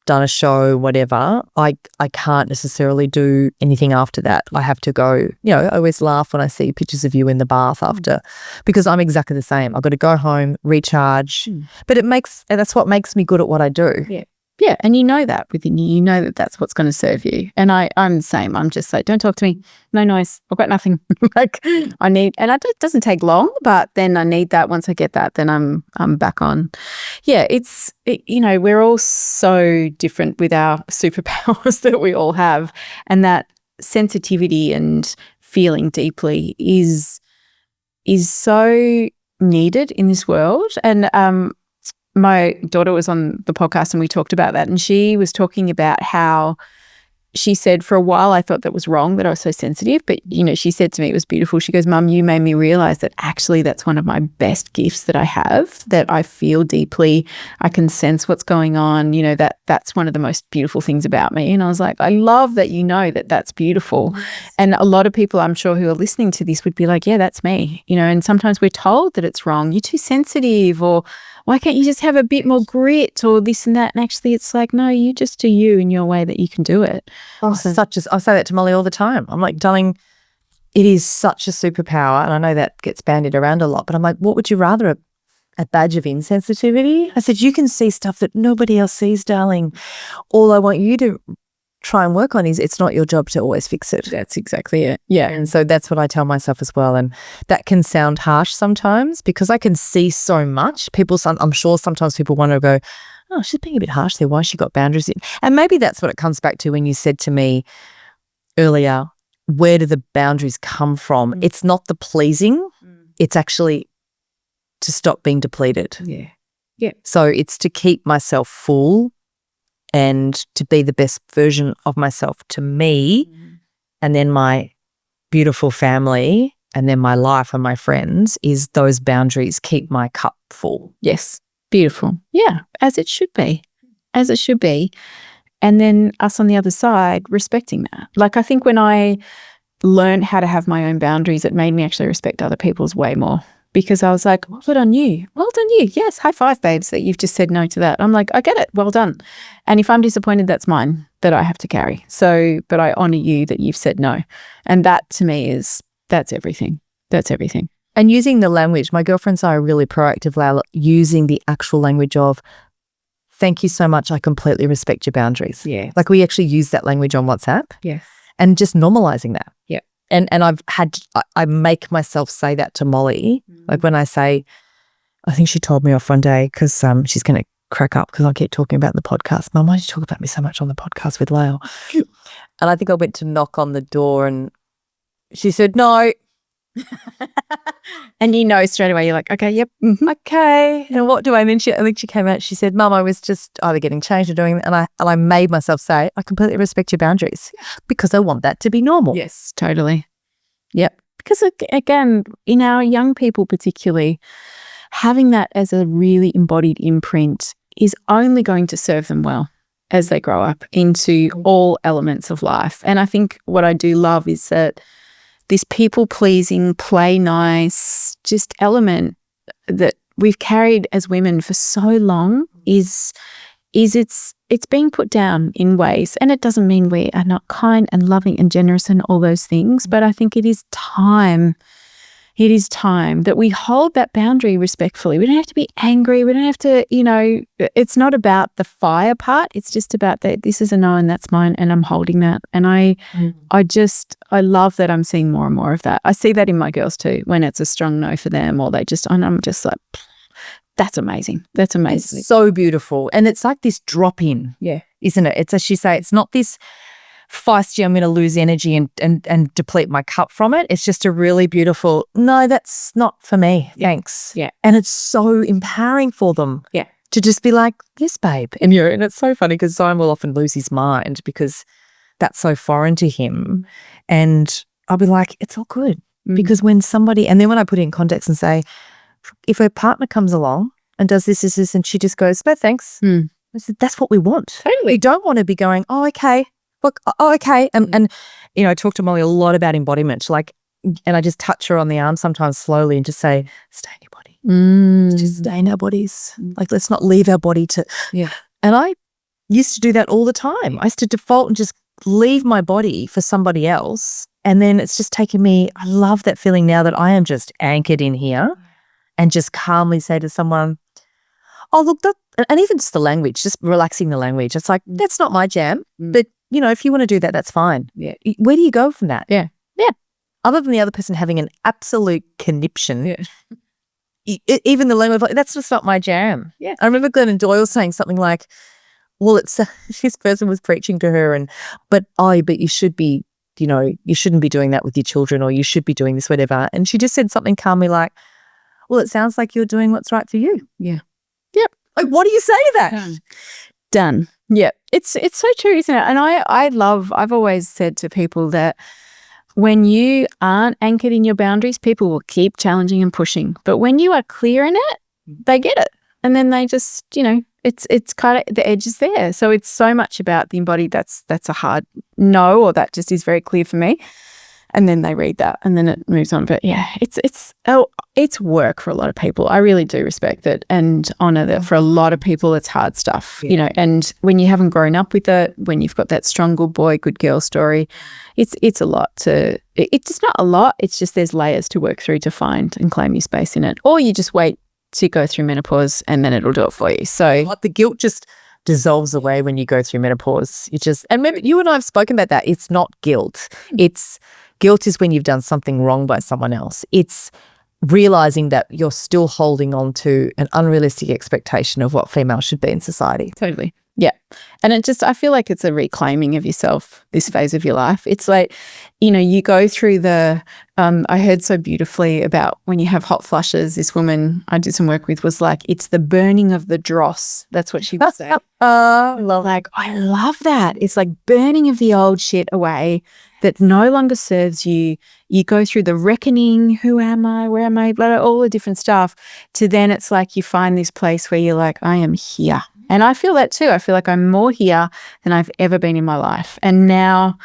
done a show, whatever, I can't necessarily do anything after that. I have to go, I always laugh when I see pictures of you in the bath after, because I'm exactly the same. I've got to go home, recharge. But that's what makes me good at what I do. Yeah. Yeah, and you know that within you. You know that that's what's going to serve you. And I'm the same. I'm just like, don't talk to me. No noise. I've got nothing. Like I need, and it doesn't take long, but then I need that. Once I get that, then I'm back on. Yeah, we're all so different with our superpowers that we all have, and that sensitivity and feeling deeply is so needed in this world. And my daughter was on the podcast and we talked about that, and she was talking about how she said, for a while I thought that was wrong, that I was so sensitive, but she said to me, it was beautiful. She goes, Mum, you made me realize that actually that's one of my best gifts that I have, that I feel deeply, I can sense what's going on, that's one of the most beautiful things about me. And I was like, I love that that that's beautiful. Yes. And a lot of people I'm sure who are listening to this would be like, yeah, that's me, and sometimes we're told that it's wrong, you're too sensitive, or why can't you just have a bit more grit, or this and that? And actually it's like, no, you just do you in your way that you can do it. I say that to Molly all the time. I'm like, darling, it is such a superpower. And I know that gets bandied around a lot, but I'm like, what would you rather, a badge of insensitivity? I said, you can see stuff that nobody else sees, darling. All I want you to try and work on is it's not your job to always fix it. That's exactly it. Yeah. And so that's what I tell myself as well. And that can sound harsh sometimes because I can see so much. I'm sure sometimes people want to go, oh, she's being a bit harsh there. Why has she got boundaries in? And maybe that's what it comes back to when you said to me earlier, where do the boundaries come from? It's not the pleasing. It's actually to stop being depleted. Yeah. Yeah. So it's to keep myself full and to be the best version of myself to me and then my beautiful family and then my life and my friends is those boundaries keep my cup full. Yes. Beautiful. Yeah. As it should be. As it should be. And then us on the other side respecting that. Like I think when I learned how to have my own boundaries, it made me actually respect other people's way more. Because I was like, well done you. Well done you. Yes, high five, babes, that you've just said no to that. I'm like, I get it. Well done. And if I'm disappointed, that's mine that I have to carry. So, but I honor you that you've said no. And that to me that's everything. That's everything. And using the language, my girlfriends are really proactive, Lael, using the actual language of, thank you so much. I completely respect your boundaries. Yeah. Like we actually use that language on WhatsApp. Yes. And just normalizing that. Yeah. And I make myself say that to Molly. Like when I say, I think she told me off one day because she's going to crack up because I keep talking about the podcast. Mum, why do you talk about me so much on the podcast with Lael? And I think I went to knock on the door and she said, no. And you know straight away, you're like, okay, yep. Okay. And what do I? And then I think she came out, she said, Mum, I was just either getting changed or doing, and I made myself say, I completely respect your boundaries because I want that to be normal. Yes, totally. Yep. Because again, in our young people particularly, having that as a really embodied imprint is only going to serve them well as they grow up into all elements of life. And I think what I do love is that this people-pleasing, play nice, just element that we've carried as women for so long is it's being put down in ways. And it doesn't mean we are not kind and loving and generous and all those things, but I think it is time that we hold that boundary respectfully. We don't have to be angry. We don't have to, it's not about the fire part. It's just about that this is a no and that's mine and I'm holding that. And I love that I'm seeing more and more of that. I see that in my girls too, when it's a strong no for them or and I'm just like, that's amazing. That's amazing. It's so beautiful. And it's like this drop in. Yeah. Isn't it? It's, as she say, it's not this feisty, I'm going to lose energy and deplete my cup from it. It's just a really beautiful, no, that's not for me. Thanks. Yeah. And it's so empowering for them. Yeah. To just be like, yes, babe. And it's so funny because Zion will often lose his mind because that's so foreign to him. And I'll be like, it's all good. Because when somebody, and then when I put it in context and say, if her partner comes along and does this, and she just goes, no, thanks. I said, that's what we want. Totally. We don't want to be going, oh, okay. Look, oh, okay. And I talk to Molly a lot about embodiment. And I just touch her on the arm sometimes slowly and just say, stay in your body. Just stay in our bodies. Like, let's not leave our body to. Yeah. And I used to do that all the time. I used to default and just leave my body for somebody else. And then it's just taken me, I love that feeling now that I am just anchored in here and just calmly say to someone, oh, look, and even just the language, just relaxing the language. It's like, that's not my jam, but if you want to do that, that's fine. Yeah. Where do you go from that? Yeah. Yeah. Other than the other person having an absolute conniption, even the language, like, that's just not my jam. Yeah. I remember Glennon Doyle saying something like, well, it's this person was preaching to her but you should be, you shouldn't be doing that with your children or you should be doing this, whatever. And she just said something calmly like, well, it sounds like you're doing what's right for you. Yeah. Yep. Like, what do you say to that? Done. Yeah. It's so true, isn't it? And I've always said to people that when you aren't anchored in your boundaries, people will keep challenging and pushing. But when you are clear in it, they get it. And then they just, it's kind of, the edge is there. So it's so much about the embodied, that's a hard no, or that just is very clear for me. And then they read that and then it moves on. But yeah, it's work for a lot of people. I really do respect it and honor that for a lot of people it's hard stuff, and when you haven't grown up with it, when you've got that strong good boy, good girl story, it's a lot it's not a lot, it's just there's layers to work through to find and claim your space in it. Or you just wait to go through menopause and then it'll do it for you. So like the guilt just dissolves away when you go through menopause. And maybe you and I have spoken about that. It's not guilt. Guilt is when you've done something wrong by someone else. It's realizing that you're still holding on to an unrealistic expectation of what female should be in society. Totally. Yeah. And I feel like it's a reclaiming of yourself, this phase of your life. It's like, you go through I heard so beautifully about when you have hot flushes, this woman I did some work with was like, it's the burning of the dross. That's what she would say. I love that. It's like burning of the old shit away that no longer serves you. You go through the reckoning, who am I, where am I, blah, blah, all the different stuff, to then it's like you find this place where you're like, I am here. And I feel that too. I feel like I'm more here than I've ever been in my life. And now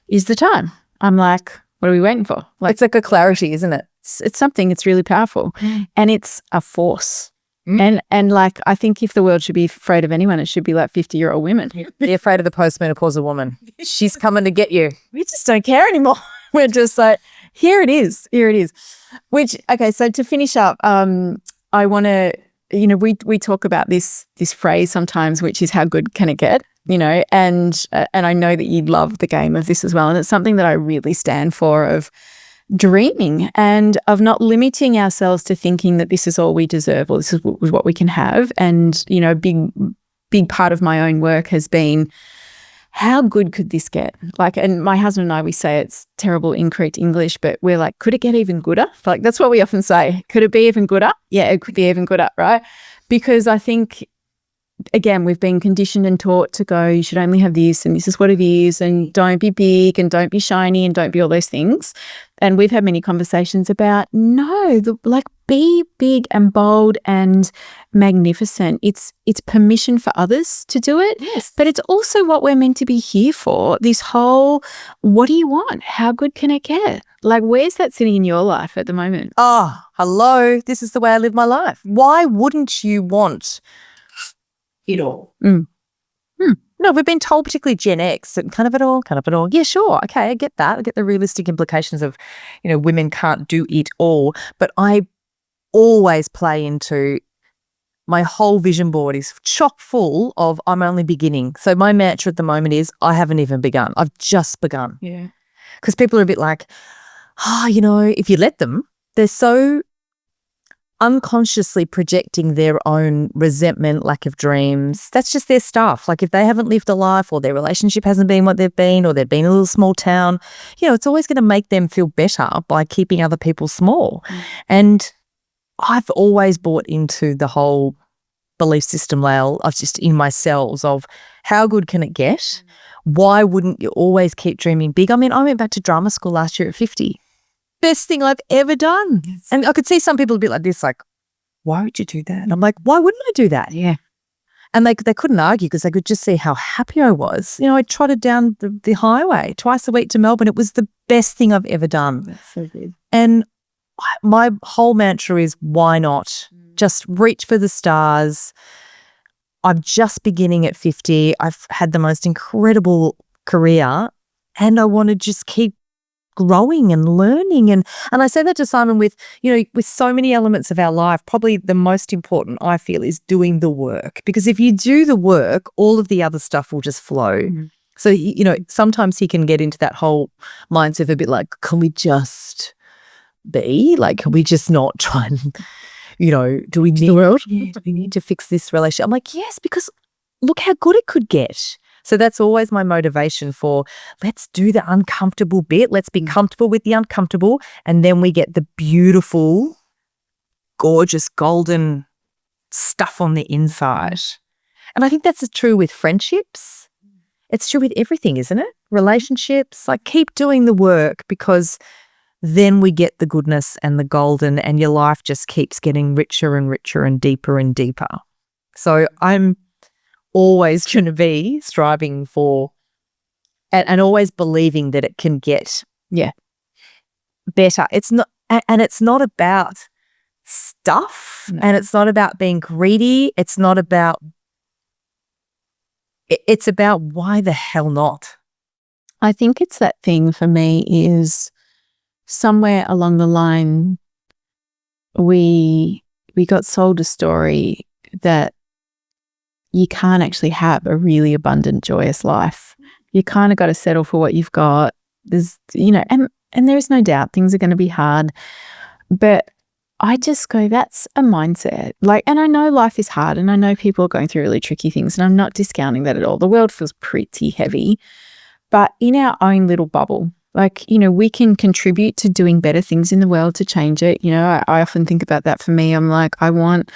is the time. I'm like, what are we waiting for? It's like a clarity, isn't it? It's something, it's really powerful. And it's a force. And like, I think if the world should be afraid of anyone, it should be like 50-year-old women. Be afraid of the postmenopausal woman. She's coming to get you. We just don't care anymore. We're just like, here it is. Okay, so to finish up, I want to, we talk about this phrase sometimes, which is how good can it get, and I know that you love the game of this as well. And it's something that I really stand for, of dreaming and of not limiting ourselves to thinking that this is all we deserve or this is what we can have. And, a big part of my own work has been, how good could this get? Like, and my husband and I, we say it's terrible, incorrect English, but we're like, could it get even gooder? Like, that's what we often say. Could it be even gooder? Yeah, it could be even gooder, right? Because I think, again, we've been conditioned and taught to go, you should only have this and this is what it is, and don't be big and don't be shiny and don't be all those things. And we've had many conversations about, no, be big and bold and magnificent. It's permission for others to do it. Yes. But it's also what we're meant to be here for. This whole, what do you want? How good can it get? Like, where's that sitting in your life at the moment? Oh, hello. This is the way I live my life. Why wouldn't you want It all. No, we've been told, particularly Gen X, that kind of it all. Yeah, sure. Okay, I get that. I get the realistic implications of, women can't do it all. But I always play into, my whole vision board is chock full of, I'm only beginning. So my mantra at the moment is, I haven't even begun. I've just begun. Yeah. Because people are a bit like, if you let them, they're so unconsciously projecting their own resentment, lack of dreams. That's just their stuff. Like, if they haven't lived a life, or their relationship hasn't been what they've been, or they've been in a little small town, it's always going to make them feel better by keeping other people small. And I've always bought into the whole belief system, Lael, of just in my cells of, how good can it get? Why wouldn't you always keep dreaming big? I mean, I went back to drama school last year at 50. Best thing I've ever done. Yes. And I could see some people a bit like this, like, why would you do that? And I'm like, why wouldn't I do that? Yeah. And they couldn't argue, because they could just see how happy I was. I trotted down the highway twice a week to Melbourne. It was the best thing I've ever done. That's so good. And my whole mantra is, why not? Just reach for the stars. I'm just beginning at 50. I've had the most incredible career, and I want to just keep growing and learning. And I say that to Simon with so many elements of our life, probably the most important, I feel, is doing the work. Because if you do the work, all of the other stuff will just flow. Mm-hmm. So, sometimes he can get into that whole mindset of a bit like, can we just be? Like, can we just not try and, do we need the world? Yeah. Do we need to fix this relationship? I'm like, yes, because look how good it could get. So that's always my motivation for, let's do the uncomfortable bit. Let's be comfortable with the uncomfortable. And then we get the beautiful, gorgeous, golden stuff on the inside. And I think that's true with friendships. It's true with everything, isn't it? Relationships, like, keep doing the work, because then we get the goodness and the golden, and your life just keeps getting richer and richer and deeper and deeper. So I'm always going to be striving for and always believing that it can get better. It's not, and it's not about stuff, and it's not about being greedy. It's not about, it's about, why the hell not? I think it's that thing for me is, somewhere along the line we got sold a story that you can't actually have a really abundant, joyous life. You kind of got to settle for what you've got. There's, and there is no doubt things are going to be hard, but I just go, that's a mindset. And I know life is hard, and I know people are going through really tricky things, and I'm not discounting that at all. The world feels pretty heavy, but in our own little bubble, we can contribute to doing better things in the world to change it. I often think about that for me. I'm like, I want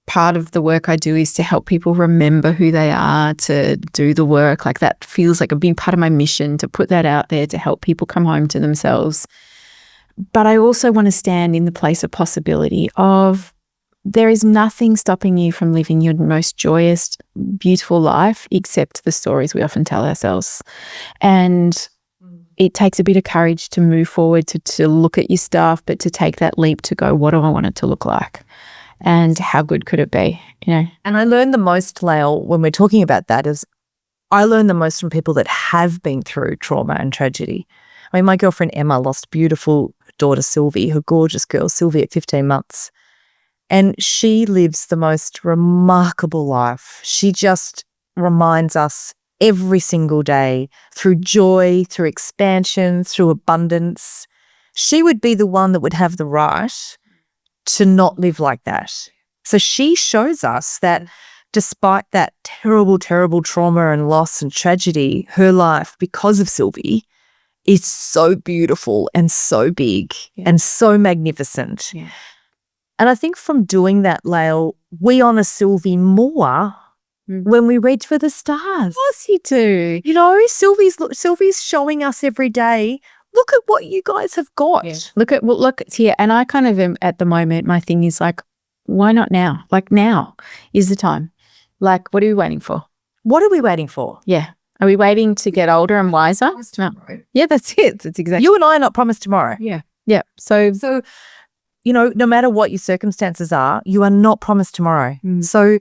part of the work I do is to help people remember who they are, to do the work. That feels like a big part of my mission, to put that out there, to help people come home to themselves. But I also want to stand in the place of possibility of there is nothing stopping you from living your most joyous, beautiful life except the stories we often tell ourselves. And it takes a bit of courage to move forward, to look at your stuff, but to take that leap to go, what do I want it to look like? And how good could it be? And I learn the most, Lael, when we're talking about that, is I learn the most from people that have been through trauma and tragedy. I mean, my girlfriend Emma lost beautiful daughter Sylvie, her gorgeous girl Sylvie, at 15 months. And she lives the most remarkable life. She just reminds us every single day through joy, through expansion, through abundance. She would be the one that would have the right to not live like that. So she shows us that despite that terrible, terrible trauma and loss and tragedy, her life, because of Sylvie, is so beautiful and so big and so magnificent. Yeah. And I think from doing that, Lael, we honour Sylvie more when we reach for the stars. Of course you do. Sylvie's showing us every day, look at what you guys have got. Yeah. Look, it's here. And I kind of am at the moment, my thing is why not now? Now is the time. What are we waiting for? What are we waiting for? Yeah. Are we waiting to get older and wiser? No. Yeah, that's it. That's exactly. You and I are not promised tomorrow. Yeah. Yeah. So, no matter what your circumstances are, you are not promised tomorrow. So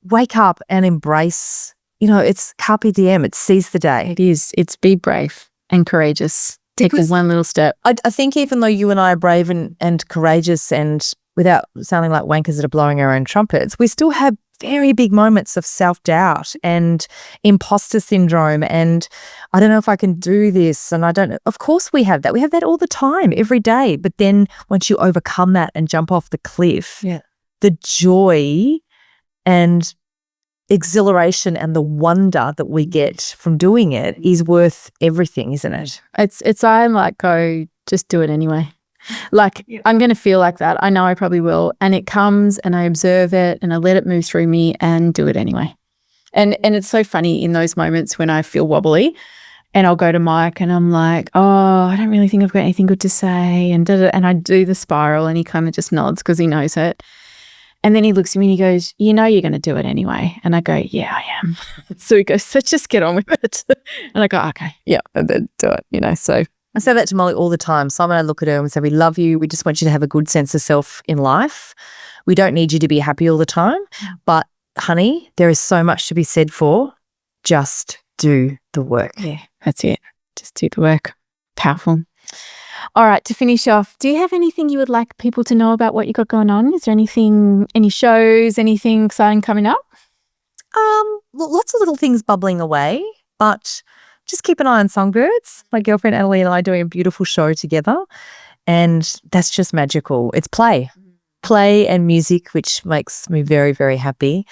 wake up and embrace, it's carpe diem. It's seize the day. It is. It's be brave and courageous. Take one little step. I think even though you and I are brave and courageous, and without sounding like wankers that are blowing our own trumpets, we still have very big moments of self-doubt and imposter syndrome, and I don't know if I can do this, and I don't know. Of course we have that. We have that all the time, every day. But then once you overcome that and jump off the cliff, the joy and exhilaration and the wonder that we get from doing it is worth everything, isn't it? Go, just do it anyway. I'm going to feel like that. I know I probably will. And it comes and I observe it and I let it move through me and do it anyway. And it's so funny in those moments when I feel wobbly and I'll go to Mike and I'm like, oh, I don't really think I've got anything good to say. And I do the spiral and he kind of just nods because he knows it. And then he looks at me and he goes, you're going to do it anyway. And I go, yeah, I am. So he goes, so just get on with it. And I go, okay, yeah, and then do it, so. I say that to Molly all the time. Simon and I look at her and we say, we love you. We just want you to have a good sense of self in life. We don't need you to be happy all the time. But, honey, there is so much to be said for just do the work. Yeah, that's it. Just do the work. Powerful. All right, to finish off, do you have anything you would like people to know about what you got going on? Is there anything, any shows, anything exciting coming up? Lots of little things bubbling away, but just keep an eye on Songbirds. My girlfriend Annalie and I are doing a beautiful show together, and that's just magical. It's play and music, which makes me very, very happy.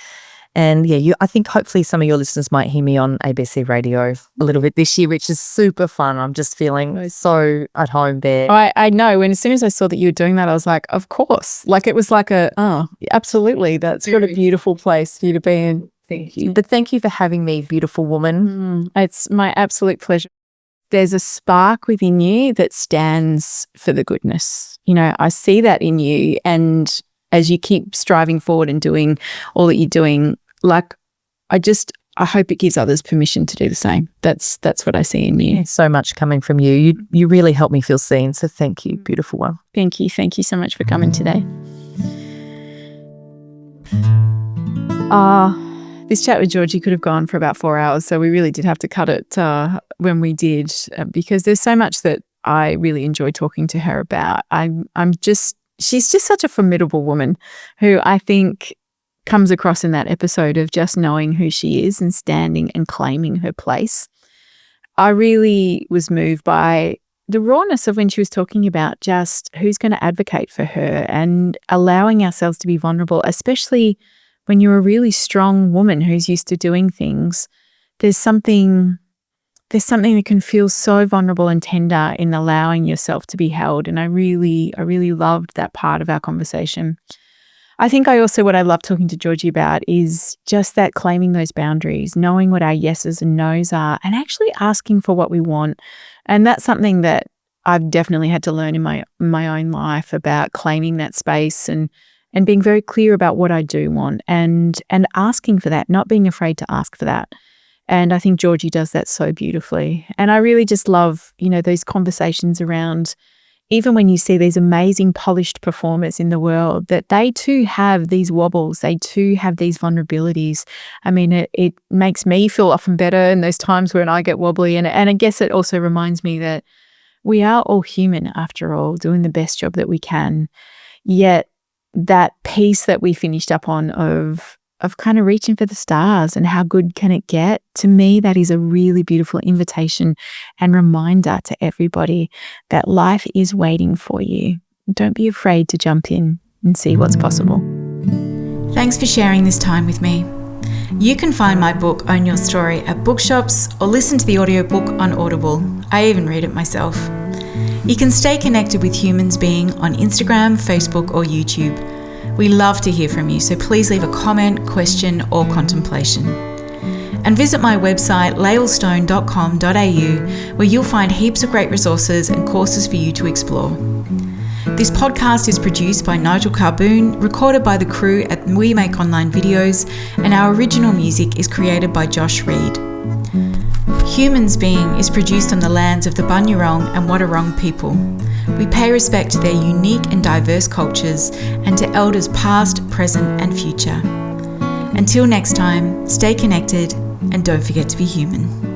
And I think hopefully some of your listeners might hear me on ABC Radio a little bit this year, which is super fun. I'm just feeling so at home there. I know. And as soon as I saw that you were doing that, I was like, of course. It was like absolutely. That's got a beautiful place for you to be in. Thank you. But thank you for having me, beautiful woman. It's my absolute pleasure. There's a spark within you that stands for the goodness. I see that in you. And as you keep striving forward and doing all that you're doing, I hope it gives others permission to do the same. That's what I see in you. So much coming from you. You really help me feel seen. So thank you, beautiful one. Thank you. Thank you so much for coming today. This chat with Gorgi could have gone for about 4 hours, so we really did have to cut it when we did because there's so much that I really enjoy talking to her about. She's just such a formidable woman who I think comes across in that episode of just knowing who she is and standing and claiming her place. I really was moved by the rawness of when she was talking about just who's going to advocate for her and allowing ourselves to be vulnerable, especially when you're a really strong woman who's used to doing things. There's something that can feel so vulnerable and tender in allowing yourself to be held. And I really loved that part of our conversation. I think what I love talking to Gorgi about is just that claiming those boundaries, knowing what our yeses and nos are, and actually asking for what we want. And that's something that I've definitely had to learn in my own life, about claiming that space and being very clear about what I do want and asking for that, not being afraid to ask for that. And I think Gorgi does that so beautifully. And I really just love, those conversations around, even when you see these amazing polished performers in the world, that they too have these wobbles, they too have these vulnerabilities. I mean, it makes me feel often better in those times when I get wobbly. And I guess it also reminds me that we are all human after all, doing the best job that we can. Yet that piece that we finished up on of kind of reaching for the stars and how good can it get, to me, that is a really beautiful invitation and reminder to everybody that life is waiting for you. Don't be afraid to jump in and see what's possible. Thanks for sharing this time with me. You can find my book, Own Your Story, at bookshops or listen to the audiobook on Audible. I even read it myself. You can stay connected with Humans Being on Instagram, Facebook or YouTube. We love to hear from you, so please leave a comment, question or contemplation. And visit my website laelstone.com.au, where you'll find heaps of great resources and courses for you to explore. This podcast is produced by Nigel Carboon, recorded by the crew at We Make Online Videos, and our original music is created by Josh Reed. Humans Being is produced on the lands of the Bunurong and Wadawurrung people. We pay respect to their unique and diverse cultures and to elders past, present and future. Until next time, stay connected and don't forget to be human.